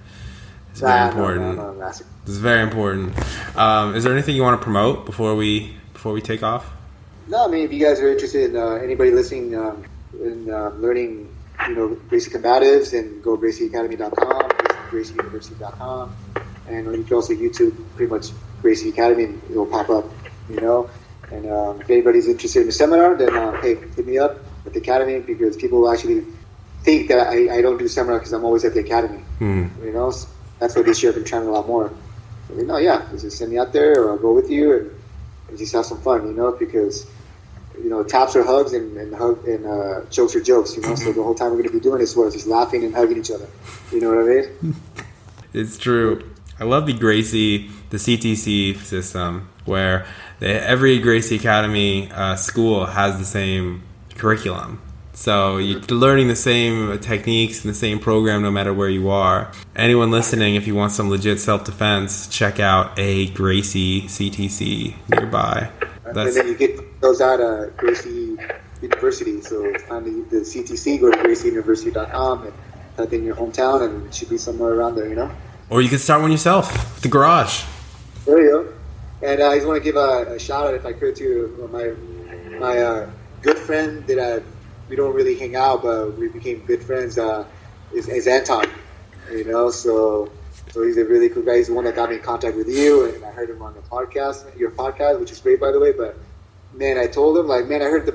It's very important. No, This is very important. Is there anything you want to promote before we take off? No, I mean, if you guys are interested in anybody listening in learning, Gracie combatives, then go GracieAcademy.com, GracieUniversity.com, and you can also YouTube pretty much Gracie Academy, and it'll pop up, And if anybody's interested in a seminar, then hey, hit me up at the academy, because people actually think that I don't do seminar because I'm always at the academy. So that's why this year I've been trying a lot more. Just send me out there, or I'll go with you and just have some fun, because taps are hugs and jokes are jokes, So the whole time we're going to be doing this was just laughing and hugging each other. You know what I mean? It's true. I love the CTC system, where every Gracie Academy school has the same curriculum. So you're learning the same techniques and the same program no matter where you are. Anyone listening, if you want some legit self-defense, check out a Gracie CTC nearby. And then you get those out at Gracie University. So find the CTC, go to GracieUniversity.com and type in your hometown, and it should be somewhere around there, Or you can start one yourself, the garage. There you go. And I just want to give a shout out, if I could, to my good friend that we don't really hang out, but we became good friends. Is Anton, So he's a really cool guy. He's the one that got me in contact with you, and I heard him on your podcast, which is great, by the way. But man, I told him, like, man, I heard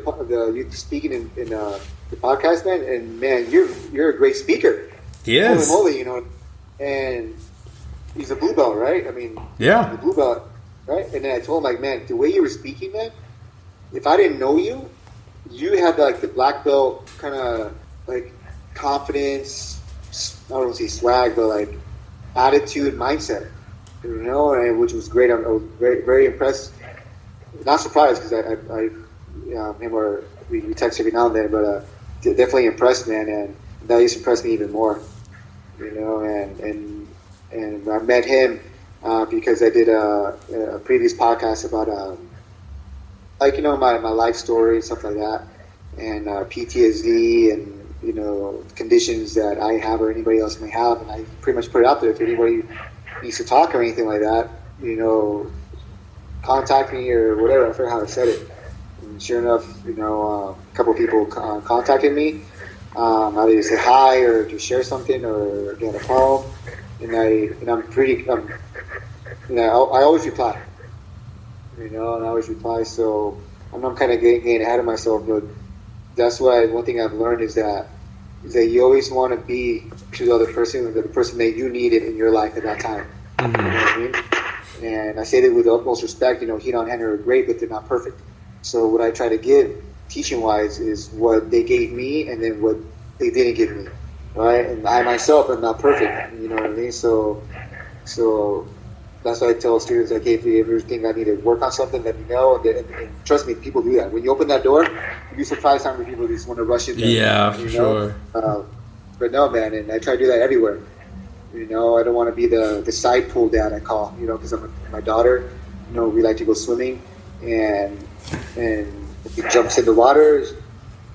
you speaking in the podcast, man, and man, you're a great speaker. He is. Holy moly, and he's a blue belt, right? I mean, Yeah. the blue belt, right? And then I told him, like, man, the way you were speaking, man, if I didn't know you, you had like the black belt kind of like confidence, I don't want to say swag, but like attitude, mindset, you know, and which was great. I was very, very impressed. Not surprised because him or we text every now and then, but definitely impressed, man, and that used to impress me even more, you know. And I met him because I did a previous podcast about like, you know, my life story and stuff like that, and PTSD and, you know, conditions that I have or anybody else may have, and I pretty much put it out there. If anybody needs to talk or anything like that, you know, contact me or whatever. I forget how I said it. And sure enough, you know, a couple of people contacted me, either to say hi or to share something or get a poem, and I'm pretty, you know, I always reply, you know, and I always reply. So I'm kind of getting ahead of myself, but that's why one thing I've learned is that you always want to be to the other person, the person that you needed in your life at that time. Mm-hmm. You know what I mean? And I say that with the utmost respect. You know, heat on hand are great, but they're not perfect. So what I try to give, teaching-wise, is what they gave me and then what they didn't give me, right? And I myself am not perfect, you know what I mean? So that's why I tell students, like, hey, if you ever think I need to work on something, let me know. And trust me, people do that. When you open that door, you'd be surprised how many people just want to rush in there. Yeah, for sure. But no, man, and I try to do that everywhere. You know, I don't want to be the side pool dad, I call, you know, because my daughter, you know, we like to go swimming, and if he jumps in the water,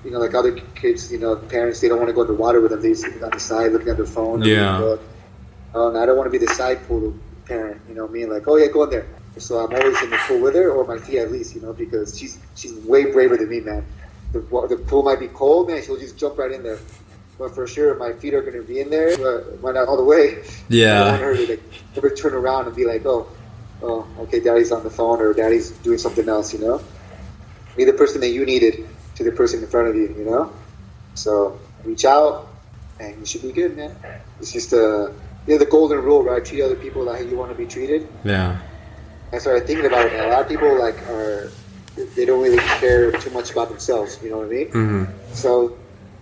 you know, like other kids, you know, parents, they don't want to go in the water with them. They sit on the side looking at their phone. Yeah. And I don't want to be the side pool parent, you know, me like, oh yeah, go in there. So I'm always in the pool with her, or my tea at least, you know, because she's way braver than me, man. The pool might be cold, man, she'll just jump right in there. But for sure, my feet are going to be in there, but not all the way. Yeah. I don't want her to like ever turn around and be like, oh, okay, daddy's on the phone or daddy's doing something else, you know. Be the person that you needed to the person in front of you, you know. So reach out, and you should be good, man. It's just the golden rule, right? Treat other people like you want to be treated. Yeah. I started thinking about it, man. A lot of people they don't really care too much about themselves. You know what I mean? Mm-hmm. So,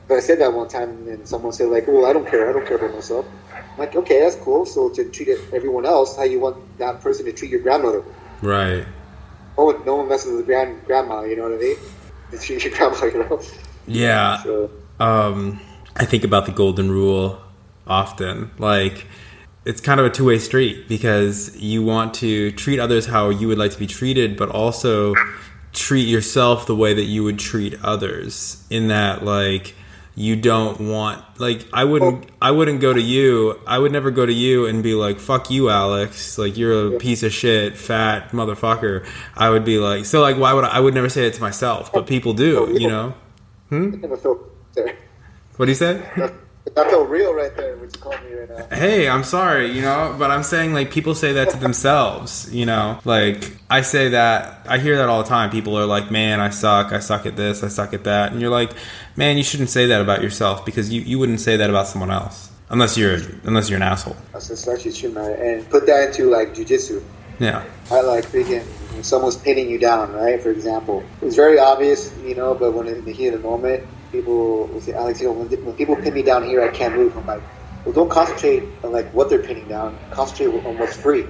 but I said that one time, and someone said like, "Oh, I don't care about myself." I'm like, okay, that's cool. So to treat everyone else how you want that person to treat your grandmother. Right. No one messes with grandma. You know what I mean? To treat your grandma, you know. Yeah. So, I think about the golden rule often. Like, it's kind of a two-way street, because you want to treat others how you would like to be treated, but also treat yourself the way that you would treat others, in that, like, you don't want, like, I wouldn't go to you. I would never go to you and be like, fuck you, Alex. Like, you're a piece of shit, fat motherfucker. I would be like, so, like, I would never say it to myself, but people do, you know? I never felt there. What do you say? That felt real right there, what you called me right now. Hey, I'm sorry, you know, but I'm saying, like, people say that to themselves, you know? Like, I say that, I hear that all the time. People are like, man, I suck at this, I suck at that. And you're like, man, you shouldn't say that about yourself, because you wouldn't say that about someone else. Unless you're an asshole. That's actually true, man. And put that into, like, jiu-jitsu. Yeah. I like freaking when someone's pinning you down, right? For example, it's very obvious, you know, but when in the heat of the moment, people will say, Alex, you know, when people pin me down here, I can't move. I'm like, well, don't concentrate on like what they're pinning down. Concentrate on what's free.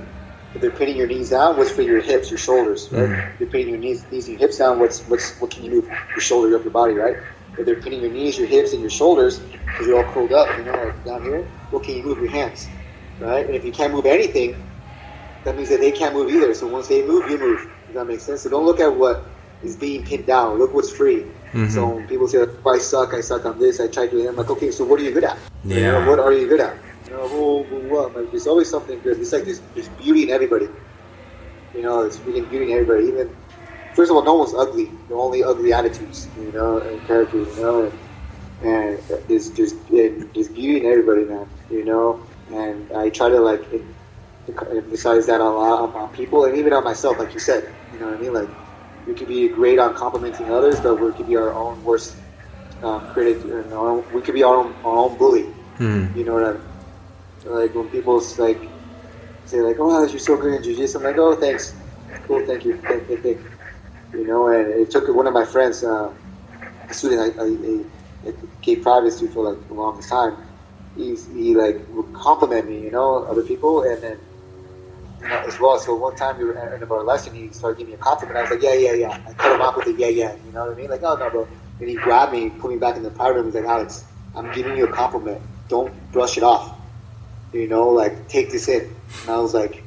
If they're pinning your knees down, what's free? Your hips, your shoulders, right? If they're pinning your knees and your hips down, what can you move? Your shoulder, your upper body, right? If they're pinning your knees, your hips, and your shoulders, because you're all curled up, you know, like down here, what can you move? Your hands, right? And if you can't move anything, that means that they can't move either. So once they move, you move. Does that make sense? So don't look at what is being pinned down. Look what's free. Mm-hmm. So when people say, oh, I suck on this, I tried to do it. I'm like, okay, so what are you good at? Yeah. You know, what are you good at? You know, like, there's always something good. It's like there's beauty in everybody. You know, there's freaking beauty in everybody. Even, first of all, no one's ugly. They're only ugly attitudes, you know, and character, you know. And there's beauty in everybody, man, you know. And I try to, like, emphasize that a lot on people, and even on myself, like you said. You know what I mean? Like, we could be great on complimenting others, but we could be our own worst critic. We could be our own bully. You know what I mean? Like when people like say like, "Oh, Alex, you're so good in jiu-jitsu," I'm like, "Oh, thanks, cool, thank you, thank you." You know, and it took one of my friends, a student I gave private to for like the longest time. He like would compliment me, you know, other people, and then as well. So one time we were at the end of our lesson, he started giving me a compliment. I was like, yeah. I cut him off with a yeah. You know what I mean? Like, oh no, bro. And he grabbed me, put me back in the private room. He's like, Alex, I'm giving you a compliment. Don't brush it off. You know, like take this in. And I was like,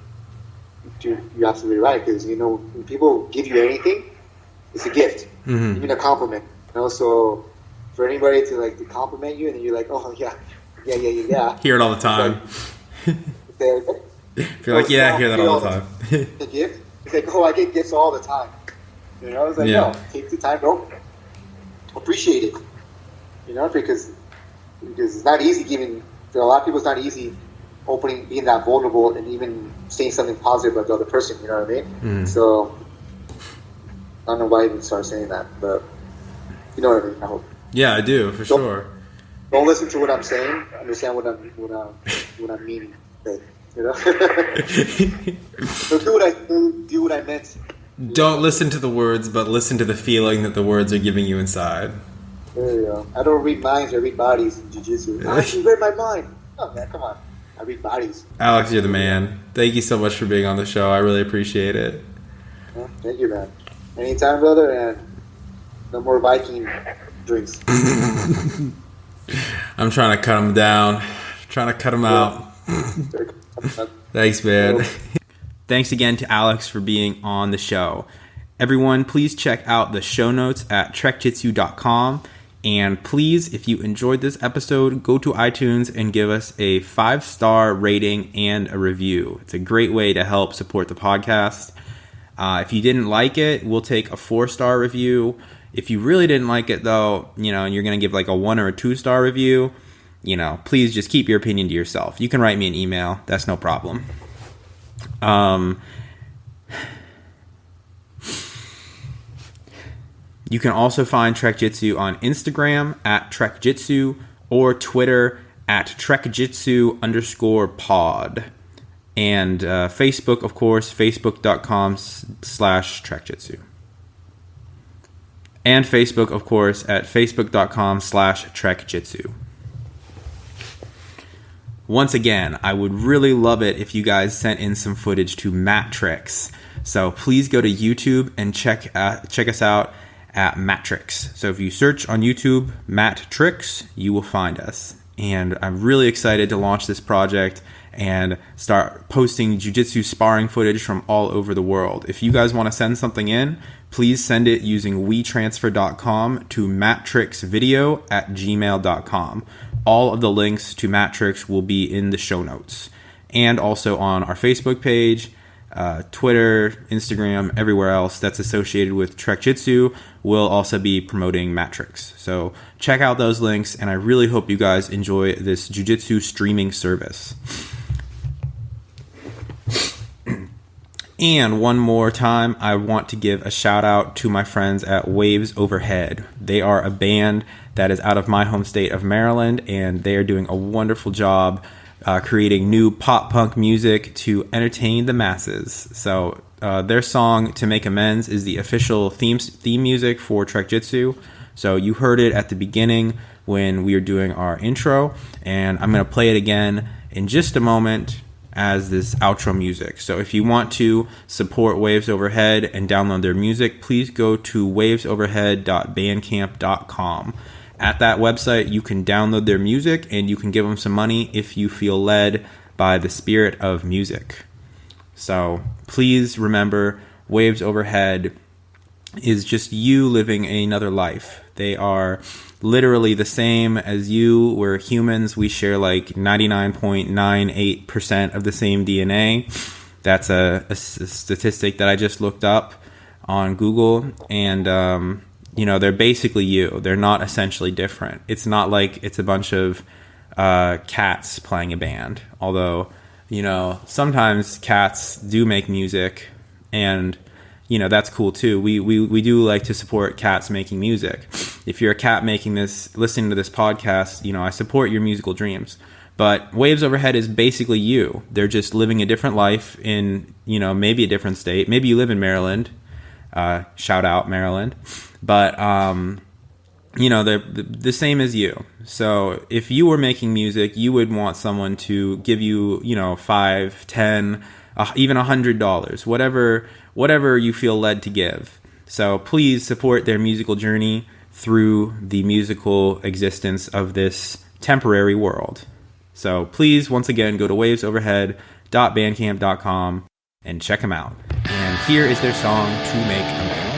dude, you're absolutely right. Because you know, when people give you anything, it's a gift, even a compliment. You know, so for anybody to like to compliment you, and then you're like, oh yeah. Hear it all the time. If you're like, yeah, I hear that all the time. The gift? It's like, oh, I get gifts all the time. You know, I was like, no, take the time, don't appreciate it. You know, because it's not easy giving. For a lot of people, it's not easy being that vulnerable, and even saying something positive about the other person. You know what I mean? So I don't know why I even started saying that, but you know what I mean. I hope. Yeah, I do for sure. Don't listen to what I'm saying. Understand what I'm meaning. Okay. You know. So do what I meant. Don't listen to the words, but listen to the feeling that the words are giving you inside. There you go. I don't read minds. I read bodies in jiu-jitsu. You read my mind. Oh man, come on. I read bodies. Alex, you're the man. Thank you so much for being on the show. I really appreciate it. Yeah, thank you, man. Anytime, brother. And no more Viking drinks. I'm trying to cut them down. Trying to cut them out. Thanks, man. Thanks again to Alex for being on the show. Everyone, please check out the show notes at trekjitsu.com. And please, if you enjoyed this episode, go to iTunes and give us a 5-star rating and a review. It's a great way to help support the podcast. If you didn't like it, we'll take a 4-star review. If you really didn't like it, though, you know, and you're going to give like a 1 or a 2-star review, you know, please just keep your opinion to yourself. You can write me an email. That's no problem. You can also find Trek Jitsu on Instagram at Trek Jitsu or Twitter at TrekJitsu_pod. And Facebook, of course, facebook.com/TrekJitsu. And Facebook, of course, at facebook.com/TrekJitsu. Once again, I would really love it if you guys sent in some footage to Matrix. So please go to YouTube and check us out at Matrix. So if you search on YouTube, Matrix, you will find us. And I'm really excited to launch this project and start posting jiu-jitsu sparring footage from all over the world. If you guys want to send something in, please send it using WeTransfer.com to matrixvideo@gmail.com. All of the links to Matrix will be in the show notes. And also on our Facebook page, Twitter, Instagram, everywhere else that's associated with Trek Jitsu, will also be promoting Matrix. So check out those links, and I really hope you guys enjoy this jiu-jitsu streaming service. And one more time, I want to give a shout out to my friends at Waves Overhead. They are a band that is out of my home state of Maryland, and they are doing a wonderful job creating new pop punk music to entertain the masses. So their song "To Make Amends" is the official theme music for Trek Jitsu. So you heard it at the beginning when we were doing our intro, and I'm going to play it again in just a moment as this outro music. So if you want to support Waves Overhead and download their music, please go to wavesoverhead.bandcamp.com. At that website, you can download their music and you can give them some money if you feel led by the spirit of music. So please remember, Waves Overhead is just you living another life. They are literally the same as you. We're humans. We share like 99.98% of the same DNA. That's a statistic that I just looked up on Google. And, you know, they're basically you. They're not essentially different. It's not like it's a bunch of cats playing a band. Although, you know, sometimes cats do make music, and you know, that's cool too. We do like to support cats making music. If you're a cat listening to this podcast, you know, I support your musical dreams. But Waves Overhead is basically you. They're just living a different life in, maybe a different state. Maybe you live in Maryland. Shout out Maryland. But, they're the same as you. So if you were making music, you would want someone to give you, $5, $10, even $100, whatever you feel led to give. So please support their musical journey through the musical existence of this temporary world. So please, once again, go to wavesoverhead.bandcamp.com and check them out. And here is their song, To Make Amends.